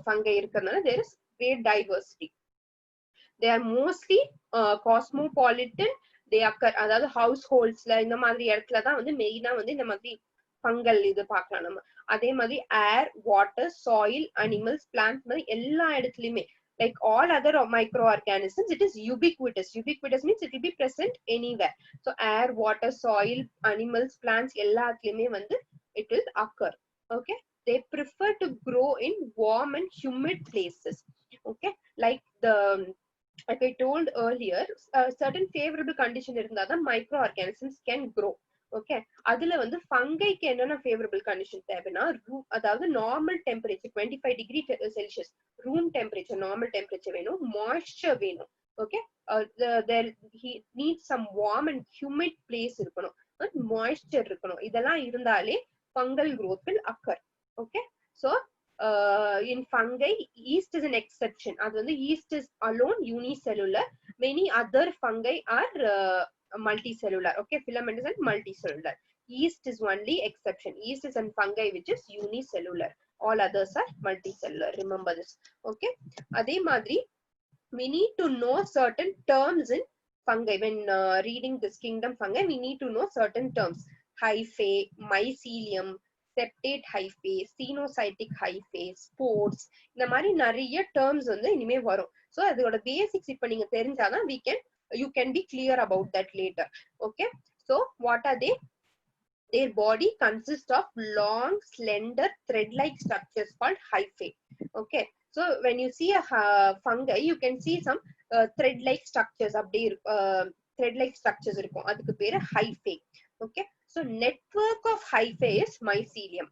fungi irukkranaala there is great diversity. They are mostly cosmopolitan. They occur அதாவது householdsல இந்த மாதிரி இடத்துல தான் வந்து மெயினா வந்து இந்த மாதிரி ஃபங்கல் இது பார்க்கலாம் நம்ம. அதே மாதிரி ஏர், வாட்டர், சாயில், அனிமல்ஸ், பிளான்ட் மாதிரி எல்லா இடத்துலயுமே, like all other microorganisms, it is ubiquitous. Ubiquitous means it will be present anywhere. So air, water, soil, animals, plants எல்லாத்துலயுமே வந்து it will occur. Okay, they prefer to grow in warm and humid places. Okay, like I told earlier, certain favorable condition இருந்தா தான் microorganisms can grow. Okay, அதுல வந்து fungi க்கு என்னென்ன favorable condition தேவைன்னா, அதாவது normal temperature 25 degree Celsius room temperature, normal temperature வேணும், moisture வேணும். Okay, there he needs some warm and humid place இருக்கணும், moisture இருக்கணும். இதெல்லாம் இருந்தாலே fungal growth will occur. Okay, so in fungi, yeast is an exception. அது வந்து yeast is alone unicellular. Many other fungi are multicellular. Okay, filamentous and multicellular. Yeast is only exception. Yeast is a fungi which is unicellular. All others are multicellular. Remember this. Okay. Adhe madri, we need to know certain terms in fungi. When reading this kingdom fungi, we need to know certain terms. Hyphae, mycelium, septate hyphae, cenocytic hyphae, spores. இந்த மாதிரி நிறைய terms வந்து இனிமே வரும். So அதோட basics இப்ப நீங்க தெரிஞ்சாதான் you can be clear about that later. Okay. So what are they? Their body consists of long, slender, thread-like structures called hyphae. Okay. So when you see a fungi, you can see some thread-like structures. Thread-like structures இருக்கும். அதுக்கு பேரு hyphae. Okay. So network of hyphae is mycelium.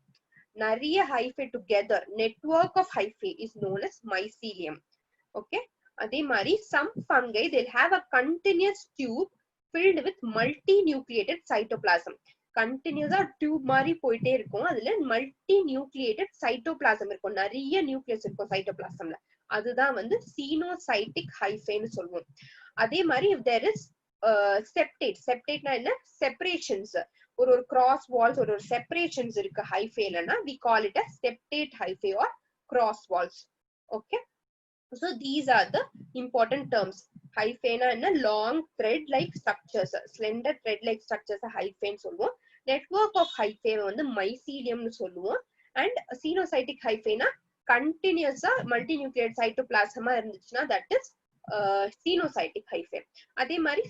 நிறைய hyphae together. Network of hyphae is known as mycelium. Okay. அதே மாதிரி some fungi, they'll have a continuous tube filled with multinucleated cytoplasm. கண்டினியூஸா tube மாதிரி போயிட்டே இருக்கும். அதுல மல்டி நியூக்ளியேட்டட் சைட்டோபிளாசம் இருக்கும். நிறைய நியூக்ளியஸ் இருக்கும் சைட்டோபிளாசம்ல. அதுதான் வந்து சீனோசைட்டிக் ஹைஃபேன்னு சொல்லுவோம். அதே மாதிரி if there is septate, septateனா என்ன? செப்பரேஷன்ஸ், ஒரு கிராஸ் வால்ஸ், ஒரு செப்பரேஷன்ஸ் இருக்கு ஹைஃபேலனா, we call it as septate hyphae or cross walls. Okay. So these are the important terms. Hyphae na enna? Long thread like structures, slender thread like structures hyphae nu solluvom. Network of hyphae வந்து mycelium nu solluvom. And cenocytic hyphae na continuous multinucleated cytoplasm இருந்துச்சுன்னா that is cenocytic hyphae. அதே மாதிரி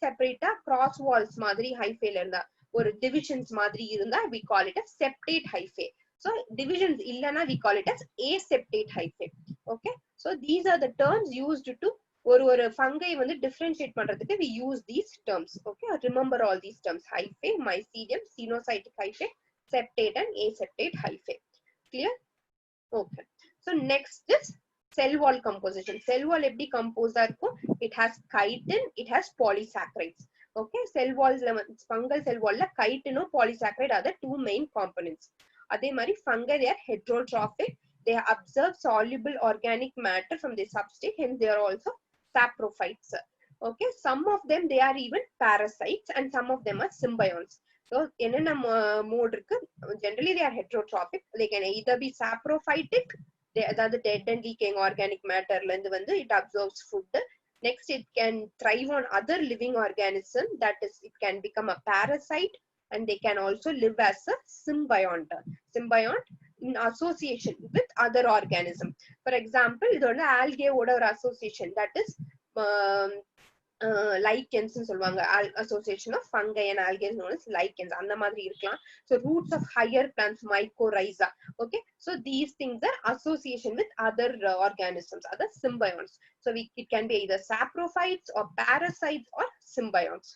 separate cross walls மாதிரி hyphae இருந்தா, ஒரு divisions மாதிரி இருந்தா, we call it as septate hyphae. So divisions illana, we call it as aseptate hyphae. Okay. So these are the terms used to ஒரு fungi வந்து differentiate பண்றதுக்கு we use these terms. Okay. Remember all these terms: hyphae, mycelium, cenocytic hyphae, septate and aseptate hyphae. Clear? Okay. So next is cell wall composition. Cell wall எப்படி composed இருக்கும்? It has chitin, it has polysaccharides. Okay. Cell walls, fungal cell wall la chitin or polysaccharide are the two main components. அதே மாதிரி fungi, they are heterotrophic. They absorb soluble organic matter from the substrate, hence they are also saprophytes. Okay. Some of them, they are even parasites and some of them are symbionts. So என்னென்ன mode இருக்கு? Generally they are heterotrophic. They can either be saprophytic, அதாவது dead and decaying organic matterல இருந்து வந்து it absorbs food. Next, it can thrive on other living organism, that is, it can become a parasite, and they can also live as a symbiont in association with other organism. For example, இதோட algae ஓட ஒரு association, that is lichens னு சொல்வாங்க. association of fungi and algae is known as lichens. அந்த மாதிரி இருக்கலாம். So roots of higher plants, mycorrhiza. Okay. So these things are association with other organisms, other symbionts. So it can be either saprophytes or parasites or symbionts.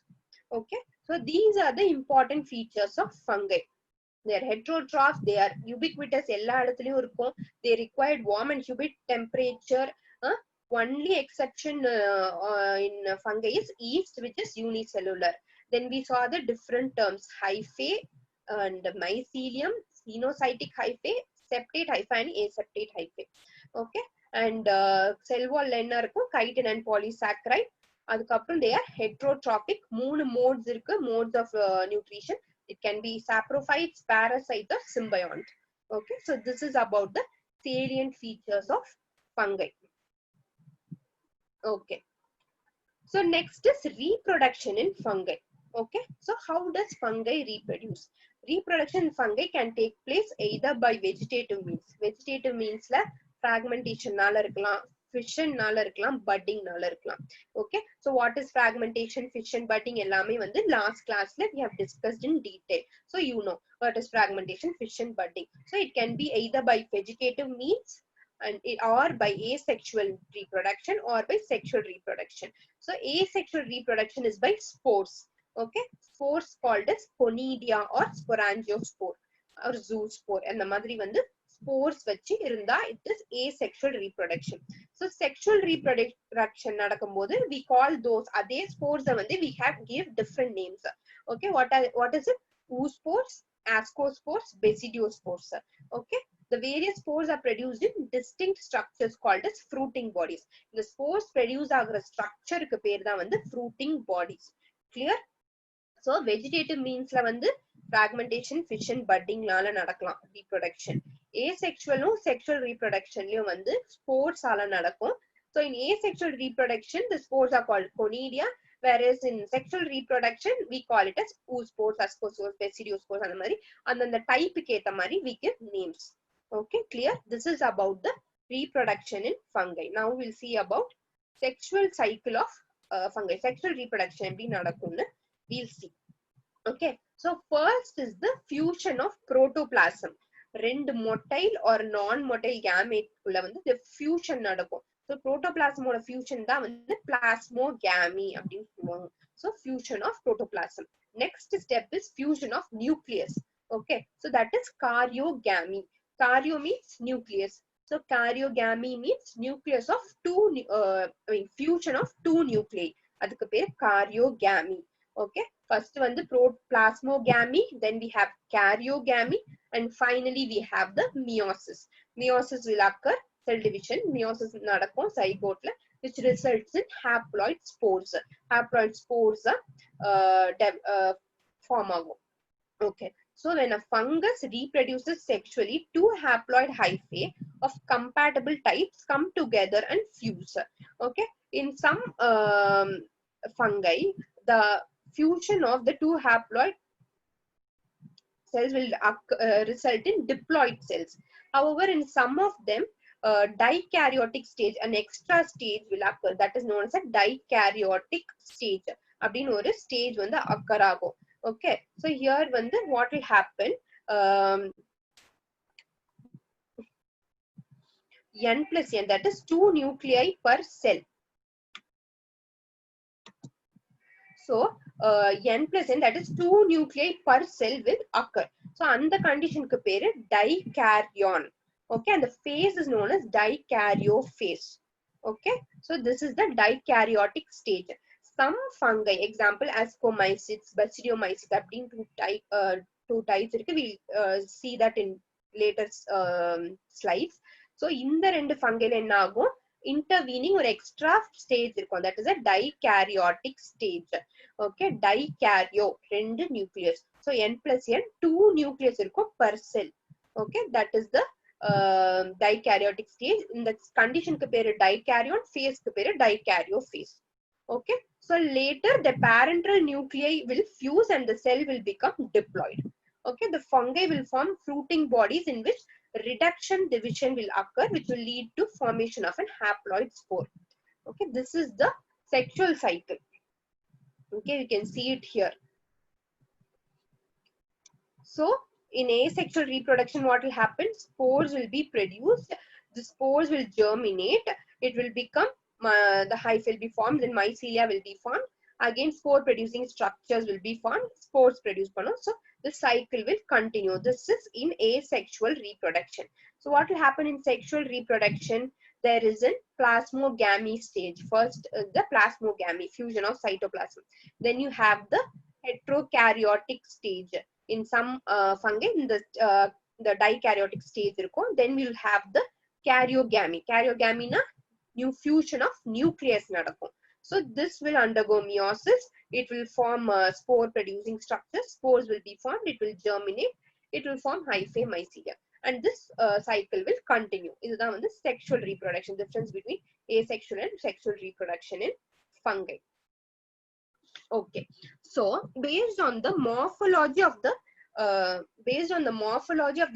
Okay. So these are the important features of fungi. They are heterotrophs, they are ubiquitous, எல்லா இடத்துலயும் இருக்கும். They required warm and humid temperature. Only exception in fungi is yeast, which is unicellular. Then we saw the different terms: hyphae and mycelium, cenocytic hyphae, septate hyphae and aseptate hyphae. Okay. And cell wall என்ன இருக்கும்? Chitin and polysaccharide. அதுக்கப்புறம் they are heterotrophic. மூணு modes இருக்கு, modes of nutrition. It can be saprophytes, parasites or symbiont. Okay. So this is about the salient features of fungi. Okay. So next is reproduction in fungi. Okay. So how does fungi reproduce? Reproduction in fungi can take place either by vegetative means. Vegetative means la fragmentation nala irukkalam, fission nala irukkalam, budding nala irukkalam. Okay. So what is fragmentation, fission, budding ellame vandu last class la we have discussed in detail. So you know what is fragmentation, fission, budding. So it can be either by vegetative means and or by asexual reproduction or by sexual reproduction. So asexual reproduction is by spores. Okay. Spores called as conidia or sporangiospore or zoospore. And the madri vandu spores vachi irunda, it is asexual reproduction. So sexual reproduction nadakumbodhu we call those adhe spores vandu we have give different names. Okay. What is it? Oospores, ascospores, basidiospores. Okay. The various spores are produced in distinct structures called as fruiting bodies. The spores produce agra structure ku per da vandu fruiting bodies. Clear? So vegetative means la vandu fragmentation, fission, budding லால நடக்கலாம் reproduction. Asexual sexual reproduction லயும் வந்து spores ஆல நடக்கும். So in asexual reproduction the spores are called conidia, whereas in sexual reproduction we call it as oospores, ascospores, basidiospores அந்த மாதிரி அந்த type க்கு ஏத்த மாதிரி we give names. Okay, clear? This is about the reproduction in fungi. Now we'll see about sexual cycle of fungi. Sexual reproduction எப்படி நடக்கும்னு we'll see. Okay, so first is the fusion of protoplasm. ரெண்டு motile or non-motile gamete உள்ள வந்து the fusion நடக்கும். So protoplasm ஓட fusion தான் வந்து plasmogamy அப்படின்னு சொல்லுவாங்க. So fusion of protoplasm. Next step is fusion of nucleus. Okay, so that is karyogamy. Karyo means nucleus. So karyogamy means nucleus of fusion of two nuclei. அதுக்கு பேர் karyogamy. Okay, first one the plasmogamy, then we have karyogamy, and finally we have the meiosis. Meiosis will occur, cell division, meiosis nadakum zygote la, which results in haploid spores. Haploid spores form agum. Okay, so when a fungus reproduces sexually, two haploid hyphae of compatible types come together and fuse. Okay, in some fungi the fusion of the two haploid cells will result in diploid cells. However, in some of them dikaryotic stage, an extra stage will occur, that is known as a dikaryotic stage. Abdin or stage when the occur ago. Okay, so here when the what will happen, n plus n, that is 2 nuclei per cell. So n plus n, that is 2 nuclei per cell will occur. So on the condition ku peru dikaryon. Okay, and the phase is known as dikaryophase. Okay, so this is the dikaryotic stage. Some fungi, example ascomycetes, basidiomycetes, abdin two types we'll see that in later slides. So in the rendu fungi la enna agum, intervening or extra stage irukum, that is a dikaryotic stage. Okay, dikaryo rendu nucleus. So n plus n 2 nucleus irukum per cell. Okay, that is the dikaryotic stage. In the condition ku peru dikaryon, phase ku peru dikaryophase. Okay, so later the parental nuclei will fuse and the cell will become diploid. Okay, the fungi will form fruiting bodies in which reduction division will occur, which will lead to formation of an haploid spore. Okay, this is the sexual cycle. Okay, you can see it here. So in asexual reproduction, what will happen? Spores will be produced. The spores will germinate. It will become the hyphae will be formed. Then mycelia will be formed. Again, spore producing structures will be formed. Spores produced. So the cycle will continue. This is in asexual reproduction. So what will happen in sexual reproduction? There is a plasmogamy stage. First, the plasmogamy, fusion of cytoplasm. Then you have the heterokaryotic stage. In some fungi, in the dikaryotic stage irukum. Then we will have the karyogamy. Karyogamy na new fusion of nucleus nadakum. So this will undergo meiosis. It will form spore producing structures. Spores will be formed. It will germinate. It will form hyphae, mycelia. And this cycle will continue. This is the sexual reproduction. Difference between asexual and sexual reproduction in fungi. Okay, so based on the morphology of the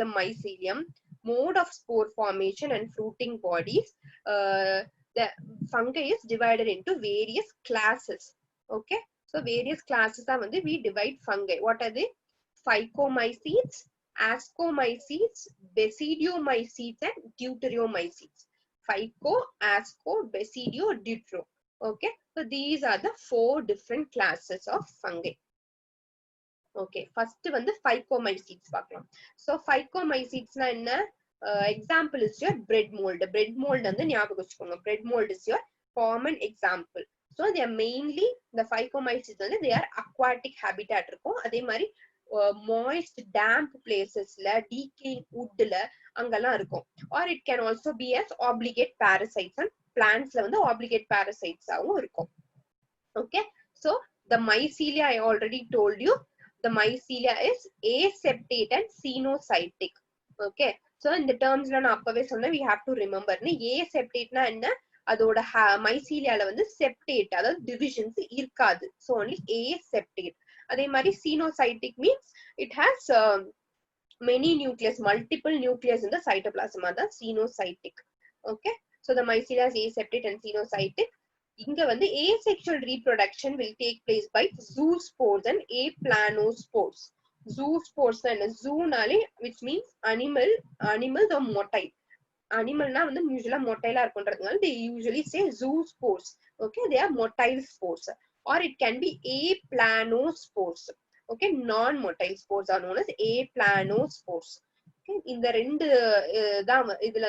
mycelium, mode of spore formation and fruiting bodies, the fungi is divided into various classes. Okay, so various classes are when we divide fungi. What are they? Phycomycetes, ascomycetes, basidiomycetes, and deuteromycetes. Phyco, asco, basidio, deutero. Okay, so these are the 4 different classes of fungi. Okay, first one the phycomycetes paakalam. So phycomycetes na enna, example is your bread mold. Bread mold and the bread mold is your common example. So they are mainly the phycomycetes and they are aquatic habitat irukum. Adhe mari moist damp places la, decaying wood la angala irukum. Or it can also be as obligate parasites, and plants la vandu obligate parasites avum irukum. Okay, so the mycelia I already told you. the mycelia is aseptate and cenocytic. Okay, so in the terms la na appave sonna we have to remember ne aseptate na enna அதோட மைசீலியால வந்து septate அதாவது divisions இருக்காது. So only aseptate. அதே மாதிரி coenocytic means it has many nucleus, multiple nucleus in the cytoplasm, that's cenocytic. Okay, so the mycelia is aseptate and cenocytic. இங்க வந்து asexual reproduction will take place by zoospores and aplanospores. Zoospores and zoonale, which means animals or motile. Animal na வந்து usually motile இருக்கும்ன்றதுனால they usually say zoospores. Okay, they are motile spores, or it can be aplanospores. Okay, non-motile spores are known as aplanospores. Okay, இந்த ரெண்டு தான் இதுல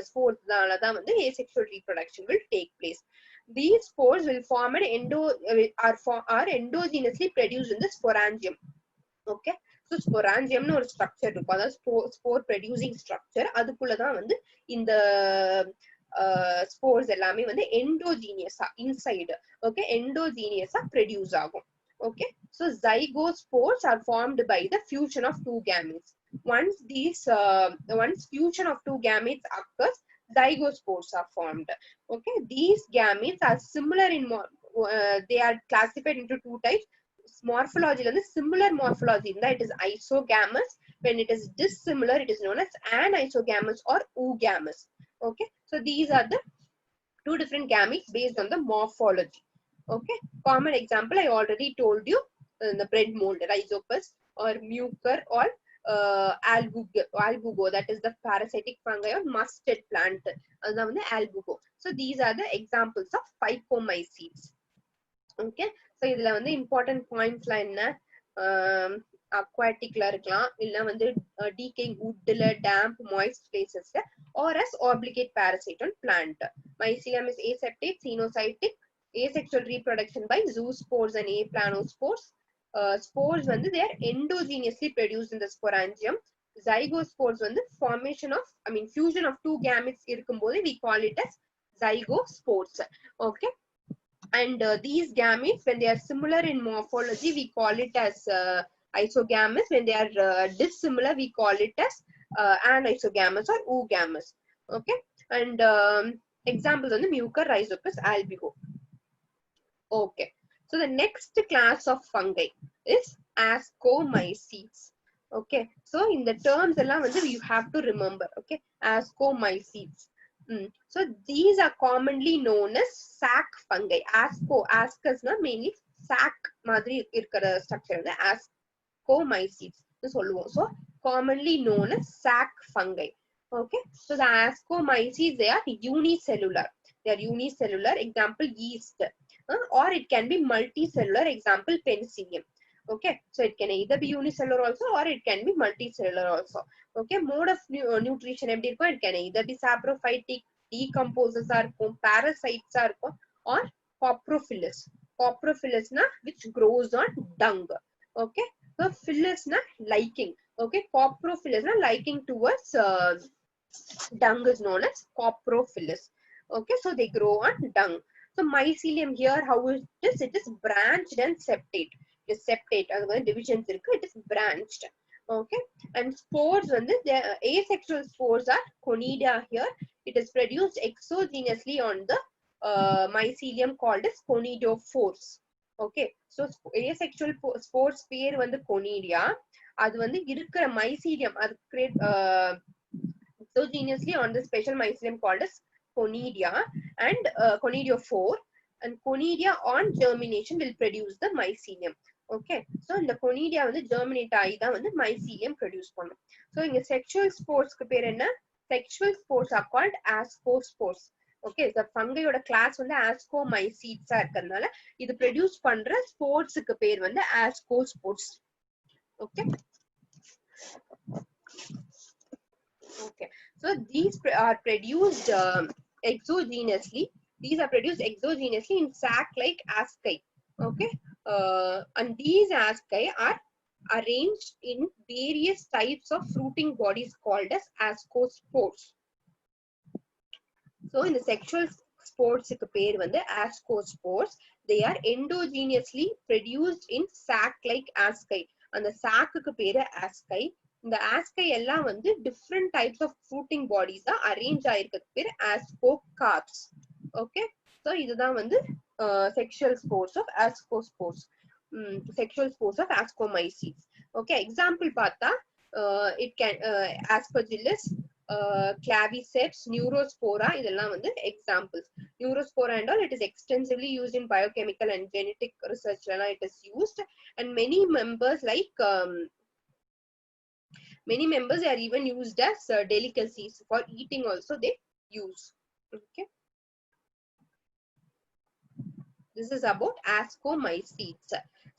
spores தான் வந்து asexual reproduction will take place. These spores will form an are endogenously produced in the sporangium. Okay, so sporangium னு ஒரு structure இருக்கும், அதாவது spore producing structure. அதுக்குள்ள தான் வந்து இந்த spores எல்லாமே வந்து endogenous inside. Okay, endogenous produce ஆகும். Okay, so zygospores are formed by the fusion of two gametes. Once fusion of two gametes occurs, zygospores are formed. Okay, these gametes are similar in they are classified into two types. Morphology and the similar morphology in that it is isogamous. When it is dissimilar, it is known as anisogamous or oogamous. Okay, so these are the two different gametes based on the morphology. Okay, common example I already told you, the bread mold, Rhizopus or Mucor or albugo, that is the parasitic fungi on mustard plant, albugo. So these are the examples of phycomycetes. Okay, so இதுல வந்து important points la enna, aquatic la irukkalam, illa வந்து decaying wood la, damp moist places la, or as obligate parasite on plant. Mycelium is aseptate, cenocytic, asexual reproduction by zoospores and aplanospores. Spores வந்து they are endogenously produced in the sporangium. Zygospores வந்து formation of, fusion of two gametes இருக்கும்போது we call it as zygospores. Okay, and these gametes, when they are similar in morphology, we call it as isogamous. When they are dissimilar, we call it as anisogamous or oogamous. Okay, and examples on the Mucor, Rhizopus, albugo. Okay, so the next class of fungi is ascomycetes. Okay, so in the terms you have to remember. Okay, ascomycetes. So these are commonly known as sac fungi. Ascus na mainly sac madri irukra structure the ascomycetes nu solluvom. So commonly known as sac fungi. Okay, so the ascomycetes, they are unicellular. They are unicellular. Example yeast, or it can be multicellular. Example penicillium. Okay, so it can either be unicellular also, or it can be multicellular also. Okay, mode of nutrition eppadi irukum, it can either be saprophytic, decomposers are parasites are or coprophilous. Coprophilous na which grows on dung. Okay, so phyllis na liking. Okay, coprophilous na liking towards dung is known as coprophilous. Okay, so they grow on dung. So mycelium here, how it is? It is branched and septate. It is septate, divisions irukku, it is branched. Okay, and spores when the asexual spores are conidia here. It is produced exogenously on the mycelium called as conidiophores. Okay, so asexual spores பேர் வந்து conidia. அது வந்து இருக்கிற mycelium அது create exogenously on the special mycelium called as conidia and conidiophore, and conidia on germination will produce the mycelium. Okay, so in the conidia வந்து germinate ஆகி தான் வந்து mycelium produce பண்ணும். So இங்க sexual spores க்கு பேர் என்ன? Sexual spores are called ascospores. Okay, the fungi ஓட class வந்து ascomycetes இருக்கறதுனால இது produce பண்ற spores க்கு பேர் வந்து ascospores. Okay, okay, so these are produced exogenously. These are produced exogenously in sac-like asci. Okay, and these asci are arranged in various types of fruiting bodies called as ascospores. So in the sexual spores க்கு பேர் வந்து ascospores. They are endogenously produced in sac-like asci. அந்த சாக்குக்கு பேரு asci. இந்த asci எல்லாம் வந்து different types of fruiting bodies arrange ஆயிருக்கிறது பேரு ascocarps. Okay, so இதுதான் வந்து sexual spores of ascospores. Sexual spores of ascomycetes. Okay, example பார்த்தா it can aspergillus, claviceps, neurospora இதெல்லாம் வந்து examples. Neurospora and all, it is extensively used in biochemical and genetic research. It is used, and many members are even used as delicacies for eating also they use. Okay, this is about ascomycetes.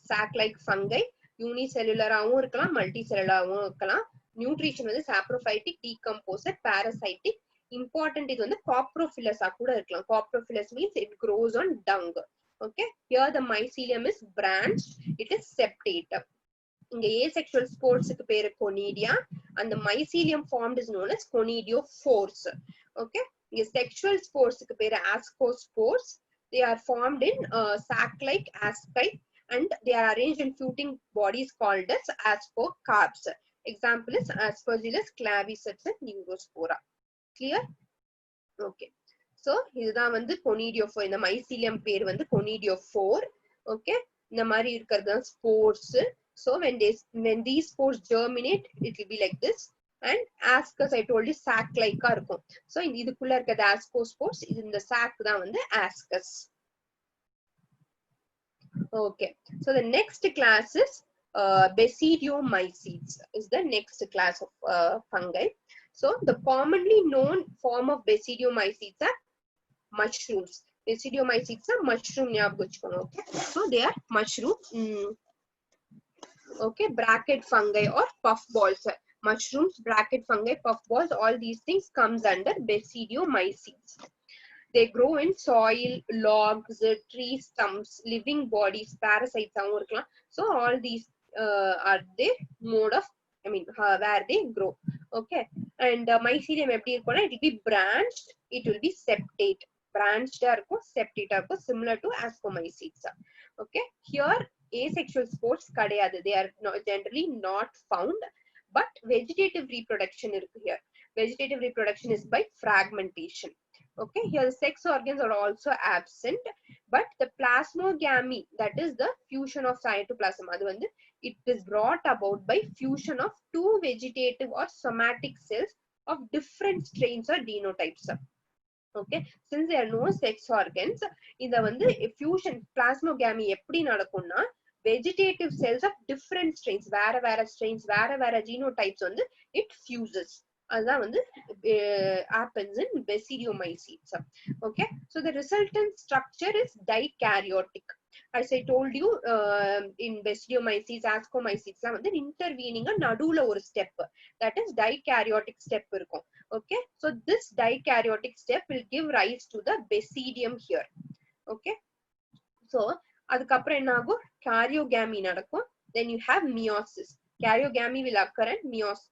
Sac like fungi, unicellular ஆவும் இருக்கலாம், multicellular ஆவும் இருக்கலாம். Nutrition வந்து saprophytic, decomposer, parasitic. Important இது வந்து coprophilous கூட இருக்கலாம். Coprophilous means it grows on dung. Okay, here the mycelium is branched, it is septate. இங்க asexual spores க்கு பேரு conidia, and the mycelium formed is known as conidiophores. Okay, இங்க sexual spores க்கு பேரு ascospores. They are formed in sac-like asci, and they are arranged in fruiting bodies called as ascocarps. Example is Aspergillus, claviceps, and Neurospora. Clear? Okay. So இதுதான் வந்து conidiophore. இந்த mycelium பேர் வந்து conidiophore. Okay, இந்த மாதிரி இருக்கிறது தான் spores. So when these spores germinate, it will be like this. And ascus, I told you, sac like இருக்கும். So இதுக்குள்ள இருக்கிறது ascospores, இது இந்த sac தான் வந்து ascus. Okay, so the next class is basidiomycetes is the next class of fungi. So the commonly known form of basidiomycetes are mushrooms. Basidiomycetes are mushroom. Okay, so they are mushroom. Okay, bracket fungi or puffballs. Mushrooms, bracket fungi, puffballs, all these things comes under basidiomycetes. They grow in soil, logs, tree stumps, living bodies, parasites. So all these are the mode of, where they grow. Okay, and mycelium it will be branched, it will be septate. Branched or septate, similar to ascomycetes. Okay, here asexual spores kadayadu, they are generally not found, but vegetative reproduction here. Vegetative reproduction is by fragmentation. Okay, here the sex organs are also absent, but the plasmogamy, that is the fusion of cytoplasm, it is brought about by fusion of two vegetative or somatic cells of different strains or genotypes. Okay, since there are no sex organs, இந்த வந்து fusion plasmogamy எப்படி நடக்கும்னா vegetative cells of different strains, வேற strains, வேற genotypes வந்து it fuses. அதுதான் வந்து happens in basidiomycetes. Okay, so the resultant structure is dikaryotic. As I told you, in basidiomycetes, ascomycetes la வந்து intervening நடுவுல ஒரு step, that is dikaryotic step இருக்கும். Okay, so this dikaryotic step will give rise to the basidium here. Okay, so அதுக்கப்புறம் என்ன ஆகும், karyogamy நடக்கும், then you have meiosis. Karyogamy will occur and meiosis,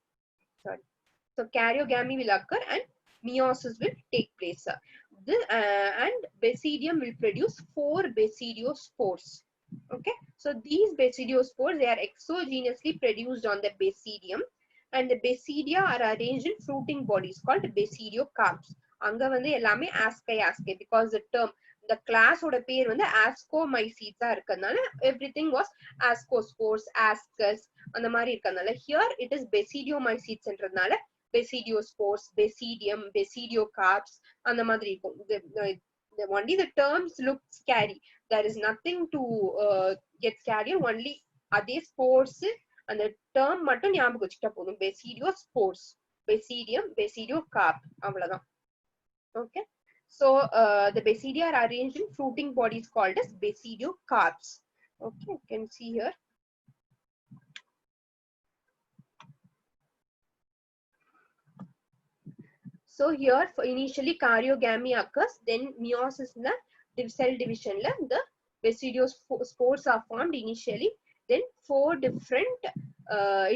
so karyogamy will occur and meiosis will take place. And basidium will produce 4 basidiospores. Okay, so these basidiospores, they are exogenously produced on the basidium, and the basidia are arranged in fruiting bodies called basidiocarps. அங்க வந்து எல்லாமே asci, because the term, the class oda பேர் வந்து ascomycetes இருக்கறனால everything was ascospores, ascus அந்த மாதிரி இருக்கறனால here it is basidiomycetes என்றதுனால basidiospores, basidium, basidiocarps அந்த மாதிரி இருக்கும். Only the terms look scary, there is nothing to get scary, only அதே spores அந்த term மட்டும் ஞாபகம் வச்சுட்டா போதும், basidiospores, basidium, basidiocarp, அவ்வளவுதான். Okay, so the basidia are arranged in fruiting bodies called as basidiocarps. Okay, you can see here. So here for initially karyogamy occurs, then meiosis in the cell division the basidiospores are formed initially, then 4 different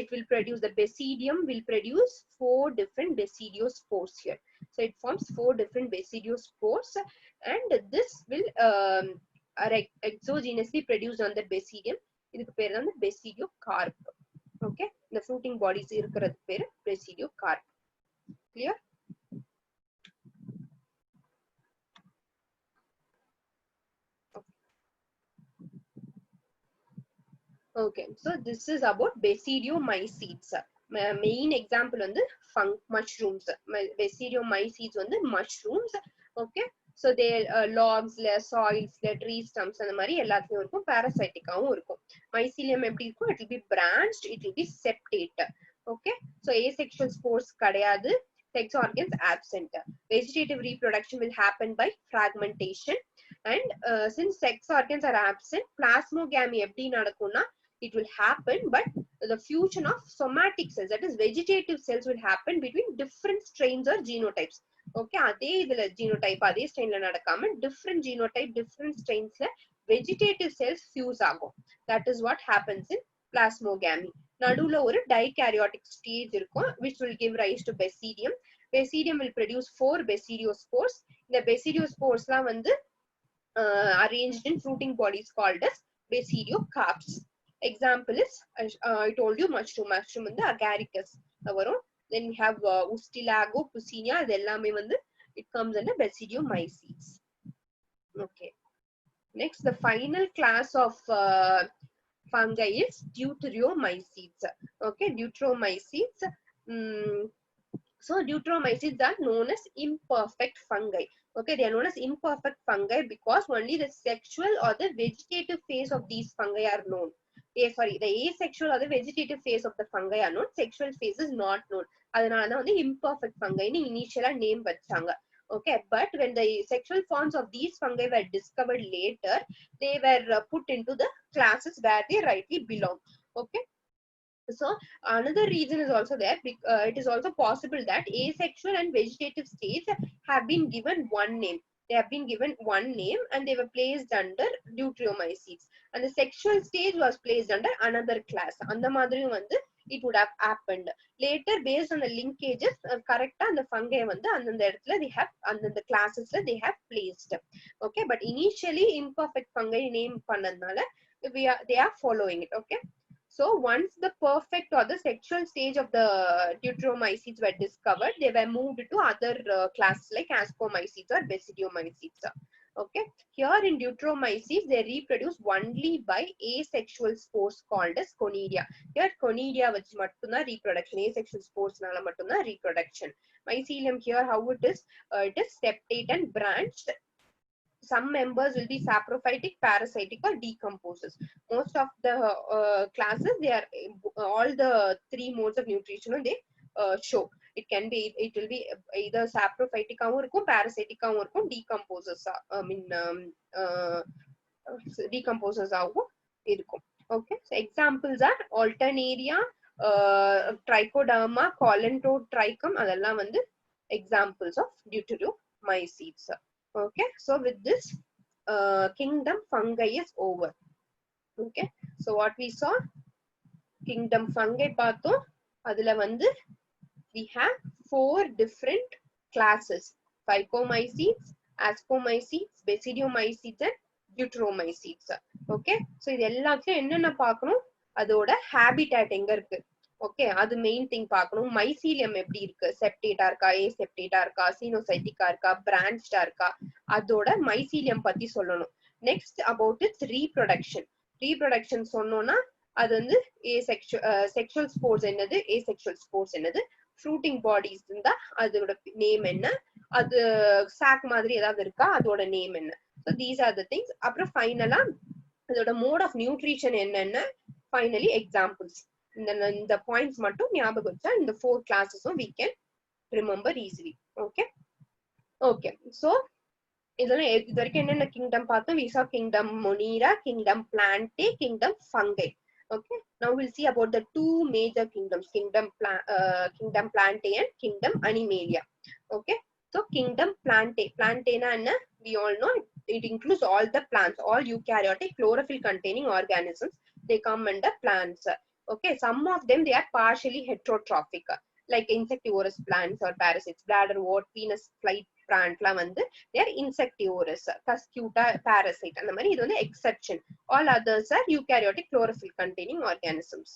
it will produce, the basidium will produce 4 different basidiospores here. So it forms 4 different basidiospores, and this will are exogenously produced on the basidium. இதுக்கு பேர் தான் basidiocarp. Okay, the fruiting bodies இருக்கிறது பேரு basidiocarp. Clear? Okay, so this is about basidiomycetes. Main example வந்து mushrooms. Basidiomycetes வந்து mushrooms. Okay, so they logs, soils, tree stumps அந்த மாதிரி எல்லாத்துலயும் இருக்கும். Parasiticாவும் இருக்கும். Mycelium எப்படி இருக்கும்? It will be branched, it will be septate. Okay, so asexual spores கிடையாது. Sex organs absent. Vegetative reproduction will happen by fragmentation. And since sex organs are absent, plasmogamy எப்படி நடக்கும்னா it will happen, but the fusion of somatic cells, that is vegetative cells, will happen between different strains or genotypes. Okay, அதே இதுல genotype அதே strainல நடக்காம different genotype different strainsல vegetative cells fuse ஆகும். That is what happens in plasmogamy. நடுவுல ஒரு dikaryotic stage இருக்கும் which will give rise to basidium. Basidium will produce 4 basidiospores. இந்த basidiosporesலாம் வந்து arranged in fruiting bodies called as basidiocarps. Example is I told you mushroom in the agaricus varum. Then we have ustilago, puccinia, adellame vandu it comes under basidiomycetes. Okay, next the final class of fungi is deuteromycetes. Okay, deuteromycetes. So deuteromycetes are known as imperfect fungi. Okay, they are known as imperfect fungi because only the sexual or the vegetative phase of these fungi are known. The asexual or the vegetative phase of the fungi are known. Sexual phase is not known. அதனால வந்து imperfect fungi னு initially name வச்சாங்க. Okay, but when the sexual forms of these fungi were discovered later, they were put into the classes where they rightly belong. Okay, so another reason is also there. It is also possible that asexual and vegetative states have been given one name. They have been given one name and they were placed under deuteromycetes, and the sexual stage was placed under another class. And the மாதிரியும் வந்து it would have happened later based on the linkages. Correct, and the fungi வந்து அந்தந்த இடத்துல they have அந்தந்த classes they have placed. Okay, but initially imperfect fungi name பண்ணதுனால they are following it. Okay, so once the perfect or the sexual stage of the deuteromycetes were discovered, they were moved to other classes like ascomycetes or basidiomycetes. Okay, here in deuteromycetes, they reproduce only by asexual spores called as conidia. Here conidia which mattumna reproduction, asexual spores nala mattumna reproduction. Mycelium here how it is septate and branched. Some members will be saprophytic, parasitic, or decomposes. Most of the classes, they are all the 3 modes of nutrition they show. It can be, it will be either saprophytic ஆவும் இருக்கும், parasitic ஆவும் இருக்கும், decomposes decomposes ஆவும் இருக்கும். Okay, so examples are Alternaria, Trichoderma, Colentotrichum, அதெல்லாம் வந்து examples of deuteromycetes. Okay, so with this kingdom fungi is over. Okay, so what we saw, kingdom fungi பார்த்தோம். அதுல வந்து we have 4 different classes: Phycomycetes, Ascomycetes, Basidiomycetes and Deuteromycetes. Okay, so இது எல்லாத்தையும் என்னென்ன பார்க்கணும், அதோட habitat எங்க இருக்கு. ஓகே, அது மெயின் திங் பார்க்கணும். மைசீலியம் எப்படி இருக்கு, செப்டேட்டா இருக்கா, ஏசெப்டேட்டா இருக்கா, சீனோசைட்டிக்கா இருக்கா, பிரான்ச்டா இருக்கா, அதோட மைசீலியம் பத்தி சொல்லணும். Next about it's reproduction. Reproduction சொன்னோம்னா அது வந்து செக்ஷுவல் ஸ்போர்ஸ் என்னது, ஏசெக்ஷுவல் ஸ்போர்ஸ் என்னது, ஃப்ரூட்டிங் பாடிஸ் இருந்தா அதோட நேம் என்ன, அது சாக் மாதிரி ஏதாவது இருக்கா, அதோட நேம் என்ன. So these are the things. அப்புறம் ஃபைனலா அதோட மோட் ஆஃப் நியூட்ரிஷன் என்னென்ன, ஃபைனலி எக்ஸாம்பிள்ஸ். இந்த பாயிண்ட்ஸ் மட்டும் ஞாபகம் வச்சா இந்த 4 கிளாஸஸும் we can remember easily. Okay, okay, so இதெல்லாம் இது வரைக்கும் என்னென்ன கிங்டம் பார்த்தோம். We saw kingdom Monera, kingdom Plantae, kingdom Fungi. Okay, now we'll see about the 2 major kingdoms, kingdom Plantae and kingdom Animalia. Okay, so kingdom Plantae. Plantae na enna, we all know it includes all the plants, all eukaryotic chlorophyll containing organisms. They come under plants. Okay, some of them they are partially heterotrophic, like insectivorous plants or parasites. Bladderwort, Venus flight plant la vandu they are insectivorous. Cuscuta parasite and the mari idu exception. All others are eukaryotic chlorophyll containing organisms.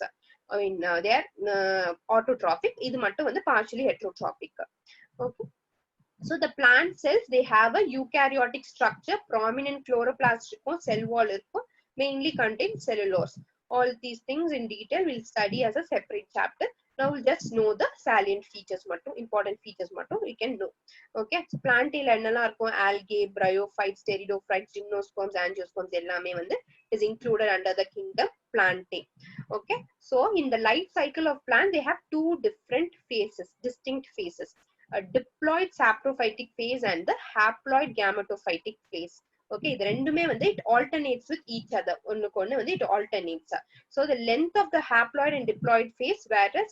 I mean they are autotrophic. Idu mattum vandu partially heterotrophic. Okay. So the plant cells, they have a eukaryotic structure, prominent chloroplast cell wall mainly contain cellulose. All these things in detail we'll study as a separate chapter. Now we'll just know the salient features mattum, important features mattum we can know. Okay, so plant il ennala irukum, algae, bryophytes, pteridophytes, gymnosperms, angiosperms ellame vandu is included under the kingdom Plantae. Okay, so in the life cycle of plant they have two different phases, distinct phases. A diploid saprophytic phase and the haploid gametophytic phase. Okay, இது ரெண்டுமே வந்து it alternates with each other. ஒண்ணுக்கு ஒண்ணு வந்து it alternates. So the length of the haploid and diploid phase, whereas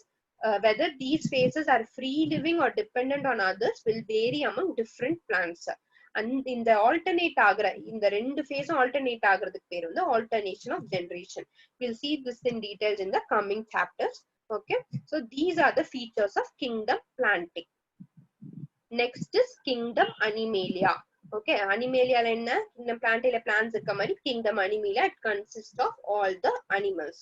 whether these phases are free living or dependent on others, will vary among different plants. And in the alternate agra, in the rendu phase alternate agradhukku per வந்து alternation of generation. We'll see this in details in the coming chapters. Okay, so these are the features of kingdom Plantae. Next is kingdom Animalia. Okay, Animalia la enna, kingdom Plantae la plants irukka mari kingdom Animalia, it consists of all the animals.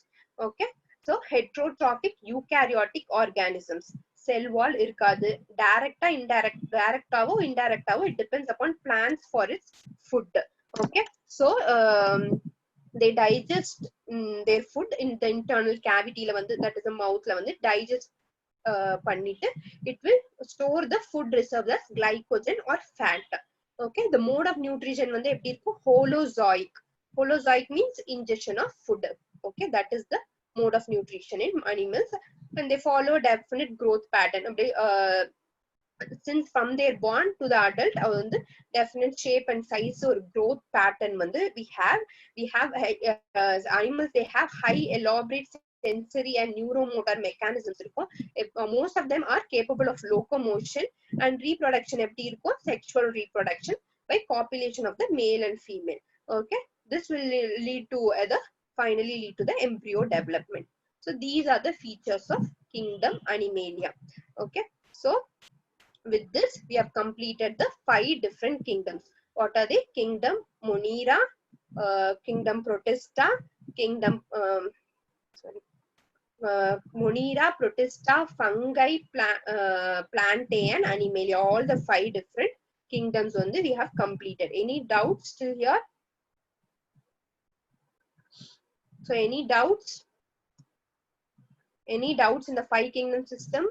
Okay, so heterotrophic eukaryotic organisms, cell wall irukadu, directavo indirectavo, it depends upon plants for its food. Okay, so they digest their food in the internal cavity la vandu, that is the mouth la vandu digest பண்ணிட்டு it will store the food reserves as glycogen or fat. Okay, the mode of nutrition வந்து எப்படி இருக்கும், holozoic. Holozoic means ingestion of food. Okay, that is the mode of nutrition in animals, and they follow definite growth pattern. Since from their born to the adult வந்து definite shape and size or growth pattern வந்து we have animals, they have high elaborate sensory and neuromotor mechanisms இருக்கும். Most of them are capable of locomotion, and reproduction எப்படி இருக்கும், sexual reproduction by copulation of the male and female. Okay, this will lead to finally lead to the embryo development. So these are the features of kingdom Animalia. Okay, so with this we have completed the 5 different kingdoms. What are they? Kingdom Monera, kingdom Protista, kingdom Monera, Protista, fungi, Plantae and Animalia. All the 5 different kingdoms only we have completed. Any doubts still here? So any doubts? Any doubts in the 5 kingdom system?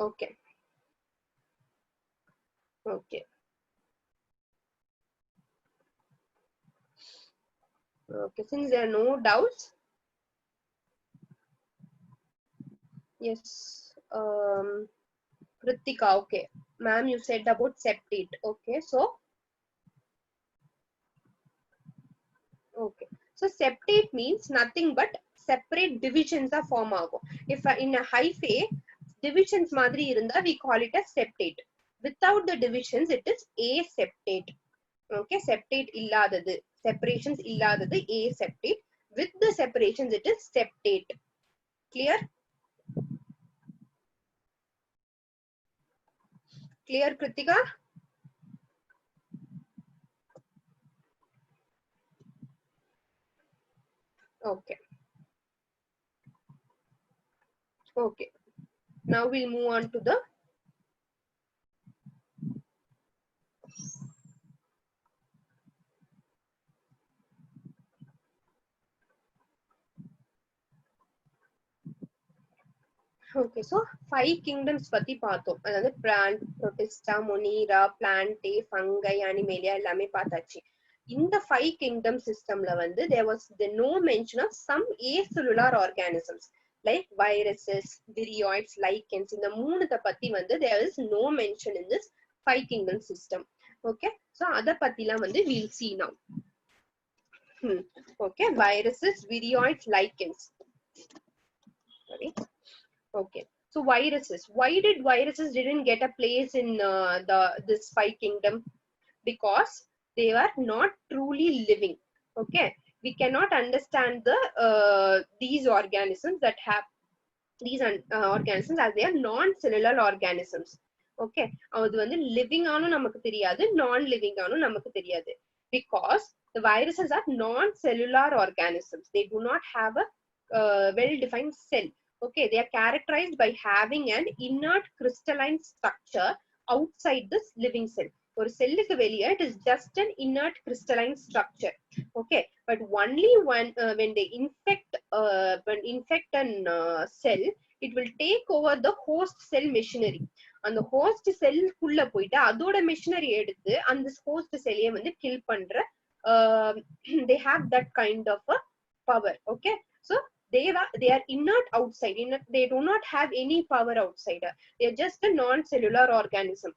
Okay. Okay. Okay, since there are no doubts, yes, Kritika, okay, ma'am, you said about septate. Okay, so okay, so septate means nothing but separate divisions are form agum. If in a hyphae divisions madri irundha, we call it as septate. Without the divisions, it is aseptate. Okay, septate illadadu, separations illadadu aseptate. With the separations, it is septate. Clear? Clear, Kritika? Okay. Okay. Now we'll move on to the okay, so 5 kingdoms பத்தி பார்த்தோம். அதாவது plant, Protista, Monera, Plantae, fungi, Animalia எல்லாமே பார்த்தாச்சு. இந்த 5 kingdom systemல வந்து there was no mention of some acellular organisms like viruses, virions, lichens. இந்த மூணுத பத்தி வந்து there is no mention in this 5 kingdom system. Okay, so அத பத்திலாம் வந்து we'll see now. Okay, viruses, virions, lichens. Sorry. Okay, so viruses. Why did viruses didn't get a place in this 5 kingdom? Because they were not truly living. Okay, we cannot understand the these organisms that have these organisms as they are non-cellular organisms. Okay, அது வந்து living ஆனும் நமக்கு தெரியாது, non-living ஆனும் நமக்கு தெரியாது. Because The viruses are non-cellular organisms. They do not have a well-defined cell. Okay, they are characterized by having an inert crystalline structure outside this living cell. ஒரு செல்லுக்கு வெளியே it is just an inert crystalline structure. Okay, but only when they infect an cell, it will take over the host cell machinery. அந்த host cell குள்ள போயிட்டு அதோட machinery எடுத்து அந்த host cell வந்து kill பண்ற they have that kind of a power. Okay, so they are inert outside. They do not have any power outside. They are just a non-cellular organism.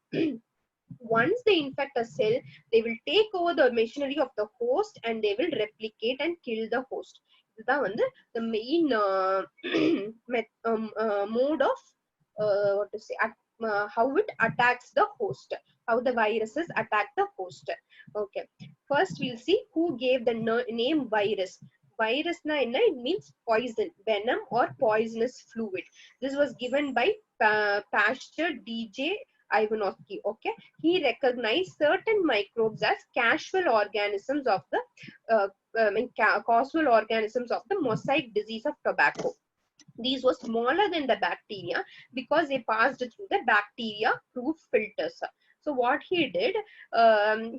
Once they infect a cell, they will take over the machinery of the host and they will replicate and kill the host. இதுதான் வந்து the main mode of what to say, how it attacks the host, how the viruses attack the host. Okay, first we'll see who gave the name virus. Virus na enna, it means poison, venom or poisonous fluid. This was given by Pasteur DJ Ivanovsky. Okay, he recognized certain microbes as casual organisms of the causal organisms of the mosaic disease of tobacco. These were smaller than the bacteria because they passed through the bacteria proof filters. So what he did,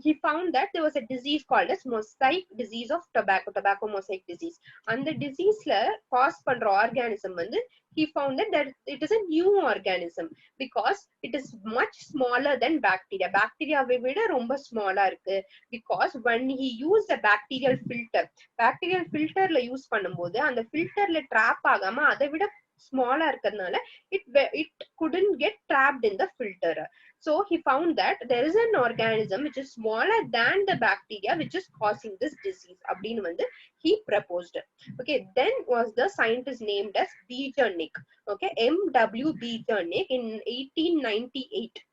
he found that there was a disease called as mosaic disease of tobacco mosaic disease. And the disease la cause pandra organism வந்து he found that it is a new organism because it is much smaller than bacteria. Bacteria விட ரொம்ப ஸ்மாலா இருக்கு because when he used a bacterial filter ல use பண்ணும்போது அந்த ஃபில்டர்ல drop ஆகாம அதை விட smaller இருக்கிறதுனால it couldn't get trapped in the filter. So he found that there is an organism which is smaller than the bacteria which is causing this disease அப்படின்னு வந்து he proposed. Okay, then was the scientist named as Beijerinck. Okay, M.W. Beijerinck in 1898.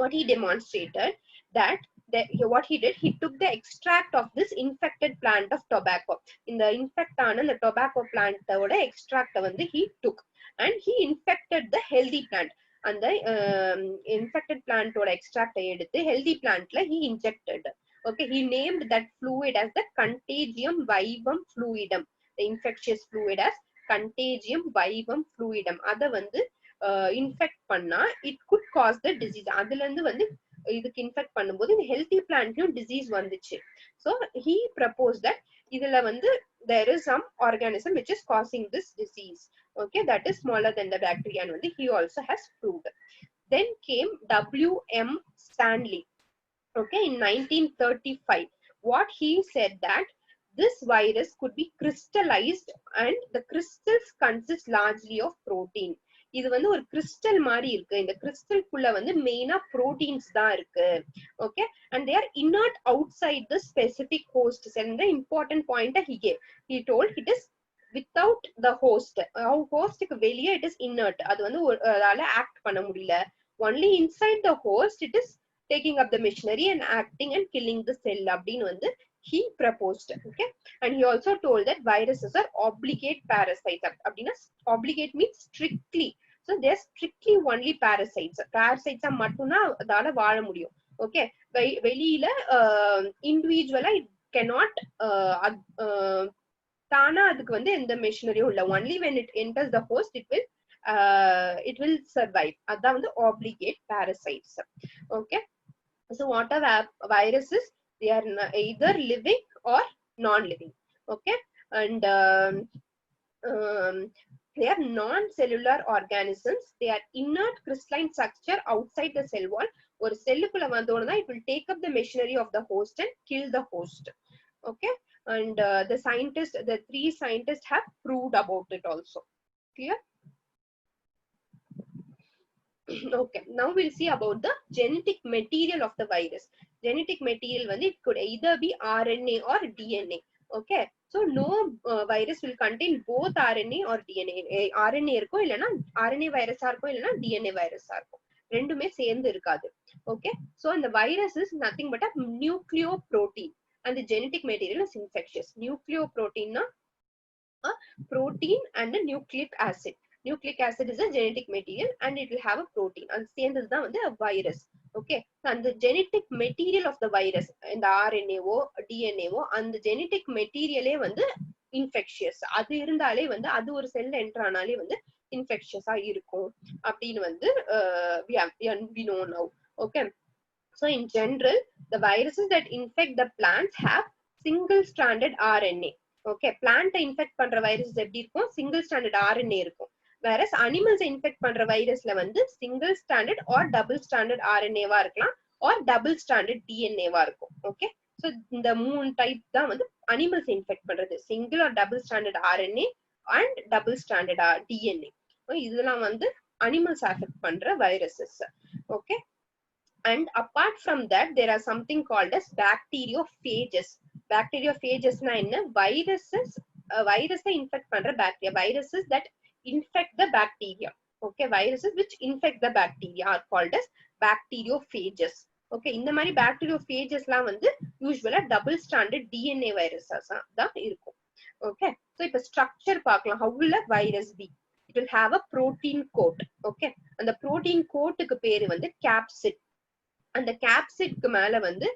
What he demonstrated that what he did, he took the extract of this infected plant of tobacco. In the infect on the tobacco plant oda extract வந்து he took and he infected the healthy plant. And the infected plant oda extract எடுத்து healthy plant la he injected. Okay, he named that fluid as the contagium vivum fluidum. The infectious fluid as contagium vivum fluidum. அத வந்து infect பண்ணா it could cause the disease. அதுல இருந்து வந்து இதுக்கு infect பண்ணும்போது இந்த ஹெல்தி பிளான்ட்லயும் டிசீஸ் வந்துச்சு. So he proposed that இதுல வந்து there is some organism which is causing this disease. Okay, that is smaller than the bacteria and he also has proved. Then came W.M. Stanley. Okay, in 1935, what he said that this virus could be crystallized and the crystals consist largely of protein. இது வந்து ஒரு crystal மாதிரி இருக்கு. இந்த crystal குள்ள வந்து மெயினா proteins தான் இருக்கு. Okay, and they are inert outside the specific host cell. And the important point he gave, he told it is without the host. Host க்கு வெளியே it is inert. அது வந்து அதால ஆக்ட் பண்ண முடியல. Only inside the host it is taking up the machinery and acting and killing the cell அப்படின்னு வந்து he proposed. Okay, and he also told that viruses are obligate parasites. அப்படின்னா obligate means strictly. So they are strictly only parasites. Parasites மட்டும்தான் அதால வாழ முடியும். Okay, வெளியில individually it cannot தானா அதுக்கு வந்து எந்த மெஷினரியும் இல்ல. Only when it enters the host it will survive. அதான் வந்து obligate parasites. Okay, so what are viruses? They are either living or non-living. Okay, and they are non-cellular organisms. They are inert crystalline structure outside the cell wall. ஒரு செல்லுக்குள்ள வந்தோம்னா it will take up the machinery of the host and kill the host. Okay, and the three scientists have proved about it also. Clear? Okay, now we'll see about the genetic material of the virus. Genetic material வந்து it could either be RNA or DNA. Okay, so no virus will contain both RNA or DNA. RNA இருக்கும் இல்லனா RNA virus இருக்கும் இல்லனா DNA virus இருக்கும். ரெண்டுமே சேர்ந்து இருக்காது. Okay, so the virus is nothing but a nucleoprotein and the genetic material is infectious. Nucleoprotein na a protein and a nucleic acid. Nucleic acid is a genetic material and it will have a protein. And சேர்ந்தது தான் வந்து a virus. Okay, அந்த genetic material of the virus, இந்த ஆர்என்ஏவோ டிஎன்ஏவோ அந்த genetic மெட்டீரியலே வந்து infectious. அது இருந்தாலே வந்து அது ஒரு செல்ல என்டர் ஆனாலே வந்து இன்ஃபெக்ஷியஸா இருக்கும் அப்படின்னு வந்து we know now. Okay, so in general the viruses that infect the plants have single stranded RNA. Okay, plant infect பண்ற வைரஸ் எப்படி இருக்கும், single stranded RNA இருக்கும். whereas animals infect பண்ற வைரஸ்ல வந்து single stranded or double stranded RNA வா இருக்கலாம் or double stranded DNA வா இருக்கும். Okay, so இந்த மூணு டைப் தான் வந்து animals infect பண்றது, single or double stranded RNA and double stranded DNA. இதெல்லாம் வந்து animals affect பண்ற viruses. Okay, and apart from that there are something called as bacteriophages. Bacteriophages na enna, viruses virus infect பண்ற bacteria, viruses that infect the bacteria. Okay, viruses which infect the bacteria are called as bacteriophages. Okay, இந்த மாதிரி bacteriophagesலாம் வந்து யூசுவலா double stranded DNA viruses தான் இருக்கும். Okay, so இப்ப structure பார்க்கலாம். how will a virus be? It will have a protein coat. Okay, அந்த protein coatக்கு பேரு வந்து capsid. அந்த capsidக்கு மேல வந்து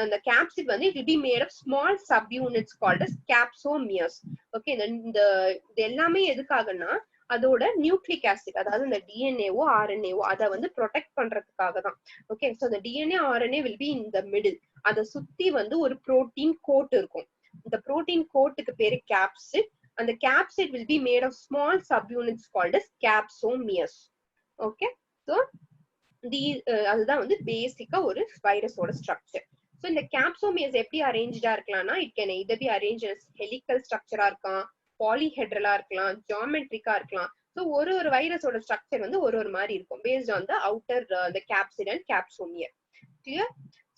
அந்த capsid வந்து it will be made of small subunits called as capsomeres. Okay, இந்த இது எல்லாமே எதுக்காகனா அதோட நியூக்ளிக் ஆசிட், அதாவது இந்த டிஎன்ஏவோ ஆர்என்ஏவோ அதை வந்து ப்ரொடெக்ட் பண்றதுக்காக தான். Okay, so the DNA RNA will be in the middle. அதை சுத்தி வந்து ஒரு புரோட்டீன் கோட் இருக்கும். இந்த புரோட்டீன் கோட்டுக்கு பேரு capsid. அந்த capsid will be made of small subunits called as capsomeres. Okay, so அதுதான் வந்து பேசிக்கா ஒரு வைரஸோட ஸ்ட்ரக்சர். சோ இந்த கேப்சோமியர்ஸ் எப்படி அரேஞ்சா இருக்கலாம்னா, it can either be arranged as helical ஸ்ட்ரக்சரா இருக்கலாம், பாலிஹெட்ரலா இருக்கலாம், ஜியோமெட்ரிக்கா இருக்கலாம். சோ ஒரு ஒரு வைரஸோட ஸ்ட்ரக்சர் வந்து ஒரு ஒரு மாதிரி இருக்கும் based on the outer the capsid and capsomere. Clear?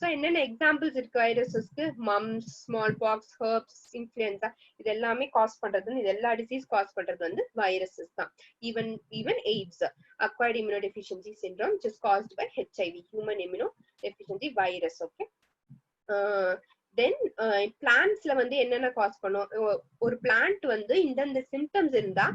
So என்னென்ன எக்ஸாம்பிள்ஸ் இருக்கு வைரஸஸ்க்கு, mumps, small pox, herpes, influenza, இது எல்லாமே காஸ் பண்றது, இது எல்லா டிசீஸ் காஸ் பண்றது வந்து வைரஸஸ் தான். Even AIDS, acquired immunodeficiency syndrome, which is caused by HIV, human immunodeficiency virus. Okay, then பிளான்ட்ஸ்ல வந்து என்னென்ன காஸ் பண்ணும், ஒரு பிளான்ட் வந்து இந்த சிம்டம்ஸ் இருந்தா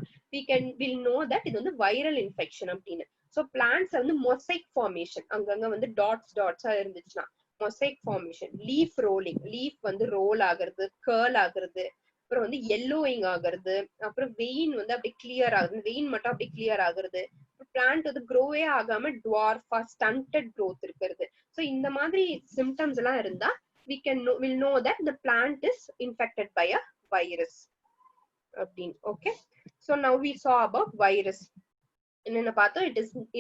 we'll know that இது வந்து வைரல் இன்ஃபெக்ஷன் அப்படின்னு. சோ பிளான்ட்ஸ் வந்து மொசைக் ஃபார்மேஷன், அங்கங்க வந்து டாட்ஸா இருந்துச்சுன்னா mosaic formation, leaf rolling, leaf வந்து ரோல் ஆகுறது, கர்ல் ஆகுறது, அப்புறம் வந்து yellowing ஆகுறது, அப்புறம் வெயின் வந்து அப்படி கிளியர் ஆகுது, வெயின் மட்டும் அப்படி கிளியர் ஆகுறது, பிளான்ட் வந்து க்ரோவே ஆகாம டுவார்ஃபா ஸ்டண்டட் growth இருக்கிறது. சோ இந்த மாதிரி சிம்டம்ஸ் எல்லாம் இருந்தா we'll know that the plant is infected by a virus. Okay, so now we saw about virus. என்னென்ன பார்த்தோம்,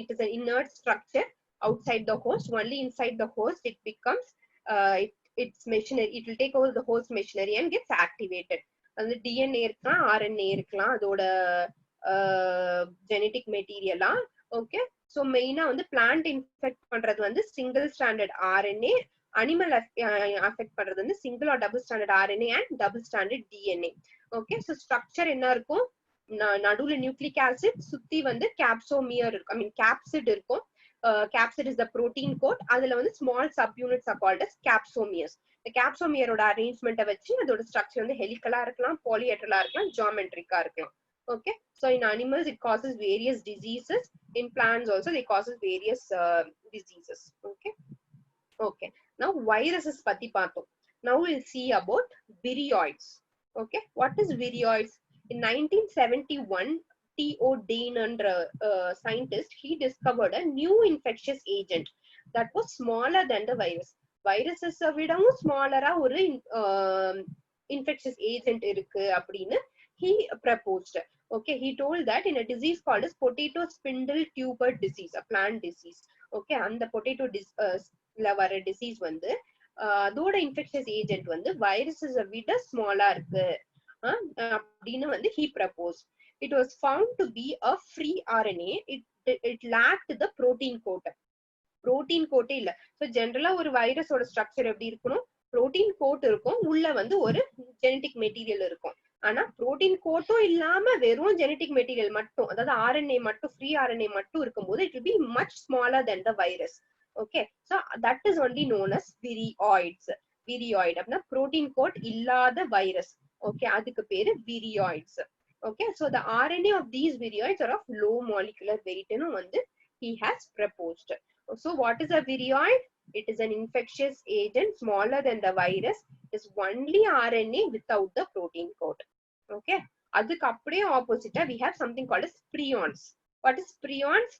it is an inert structure outside the host. Only inside the host it becomes its machinery, it will take over the host machinery and gets activated. அந்த DNA இருக்கலாம், RNA இருக்கலாம், அதோட genetic மெட்டீரியலா. Okay, so மெயினா வந்து plant infect பண்றது வந்து single standard RNA, animal affect பண்றது வந்து single or double standard RNA and double standard DNA. Okay, so structure என்ன இருக்கும், நடுவுல நியூக்ளிக் ஆசிட், சுத்தி வந்து கேப்சோமியர் இருக்கும், ஐ மீன் கேப்சிட் இருக்கும். capsid is the protein coat. அதுல வந்து small subunits are called as capsomeres. இந்த capsomereோட அரேஞ்ச்மெண்ட்டை வச்சு அதோட ஸ்ட்ரக்சர் வந்து ஹெலிக்கலா இருக்கலாம், பாலிஹெட்ரலா இருக்கலாம், ஜியோமெட்ரிக்கா இருக்கலாம். Okay, so in animals it causes various diseases, in plants also they causes various diseases. Okay, now viruses பத்தி பார்த்தோம். Now we'll see about virions. Okay, what is virions? In 1971 T.O. Dane and scientist, he discovered a new infectious agent that was smaller than the virus. Viruses விடவும் smaller-ஆ ஒரு infectious agent இருக்கு அப்படின்னு he proposed. Okay, he told that in a disease called as potato spindle tuber disease, a plant disease. Okay, அந்த potato ல வர disease வந்து அதோட infectious agent வந்து viruses விட ஸ்மாலா இருக்கு அப்படின்னு வந்து he proposed. It was found to be a free RNA. It lacked the protein coat. Protein coat இல்ல. So generally ஒரு வைரஸோட ஸ்ட்ரக்சர் எப்படி இருக்கணும், protein coat இருக்கும், உள்ள வந்து ஒரு genetic material இருக்கும். ஆனா protein coat-ம் இல்லாம வெறும் genetic material மட்டும், அதாவது RNA மட்டும், free RNA மட்டும் இருக்கும்போது it will be much smaller than the virus. Okay, so that is only known as virioids. Virioid அப்படின்னா protein coat இல்லாத வைரஸ். Okay, அதுக்கு பேரு virioids. Okay, so the RNA of these virioids are of low molecular weight ன்னு வந்து he has proposed. So what is a virion? It is an infectious agent smaller than the virus. It is only RNA without the protein code. Okay. அதுக்கு அப்படியே opposite we have something called as prions. What is prions?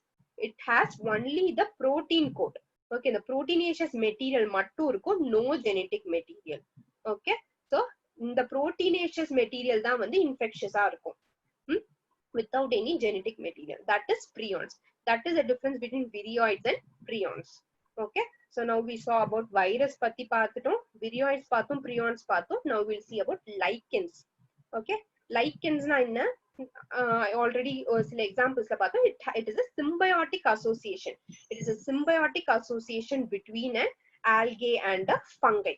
It has only the protein code. Okay, the proteinaceous material மட்டும் இருக்கும், no genetic material. Okay, so இந்த proteinaceous material தான் வந்து infectious ஆ இருக்கும், without any genetic material. That is prions. That is the difference between virioids and prions. Okay, so now we saw about virus பத்தி பார்த்துட்டோம், virioids பார்த்தோம், prions பார்த்தோம். Now we'll see about lichens. Okay, lichens na enna? Already சில examples la பார்த்தோம். It is a symbiotic association. It is a symbiotic association between an algae and a fungi.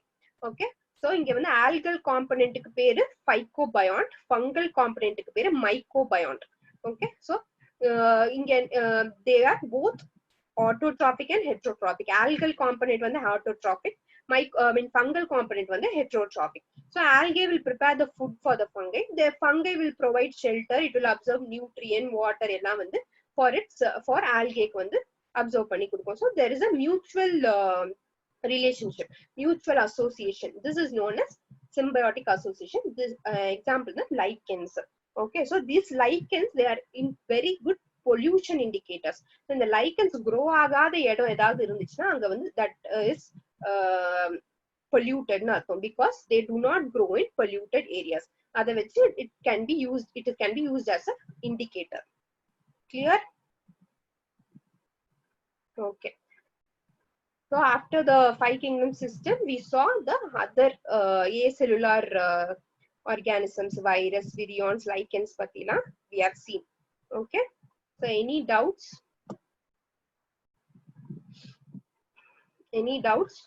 Okay, so இங்க வந்து algal component க்கு பேரு phycobiont, fungal component க்கு பேரு mycobiont. Okay, so இங்க they are both autotrophic and heterotrophic. Algal component வந்து autotrophic, fungal component வந்து heterotrophic. So algae will prepare the food for the fungi. The fungi will provide shelter. It will absorb nutrient, water எல்லாம் வந்து for algae க்கு வந்து absorb பண்ணி கொடுக்கும். So there is a mutual relationship, mutual association. This is known as symbiotic association. This example is lichens. Okay, so these lichens, they are in very good pollution indicators. So இந்த lichens grow ஆகாத இடம் ஏதாவது இருந்துச்சுன்னா அங்க வந்து that is polluted னு அர்த்தம், because they do not grow in polluted areas. அதை வச்சு it can be used as a indicator. Clear? Okay. So after the 5 kingdom system, we saw the other acellular organisms, virus, virions, lichens patila we have seen. Okay, so any doubts? Any doubts?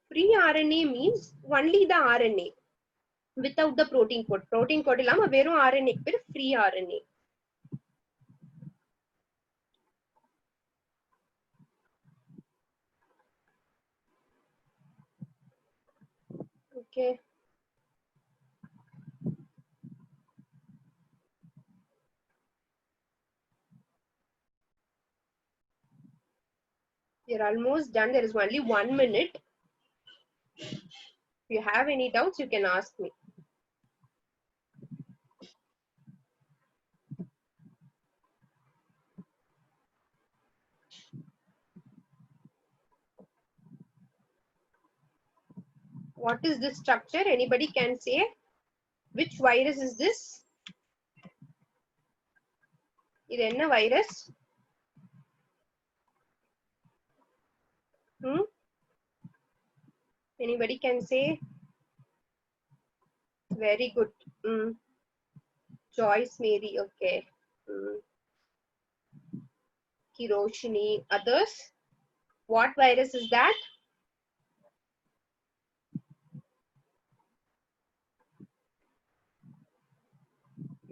Free RNA means only the RNA without the protein code. Protein code illama verum RNA க்கு பேரு free RNA. Okay. You're almost done. There is only 1 minute. If you have any doubts, you can ask me. What is this structure? Anybody can say? Which virus is this? இது என்ன virus? Anybody can say? Very good. Joyce Mary. Okay. Kiroshini. Others? What virus is that?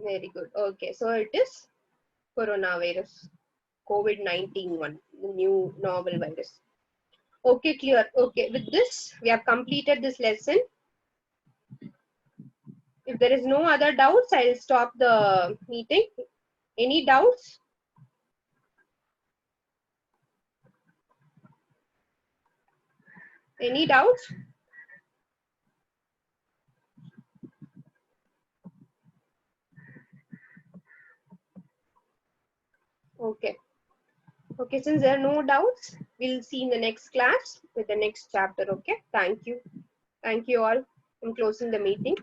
Very good. Okay, so it is coronavirus, COVID-19 one, the new novel virus. Okay, clear. Okay, with this we have completed this lesson. If there is no other doubts, I'll stop the meeting. Any doubts? Any doubts? Okay. Okay, since there are no doubts, we'll see in the next class with the next chapter. Okay, thank you. Thank you all. I'm closing the meeting.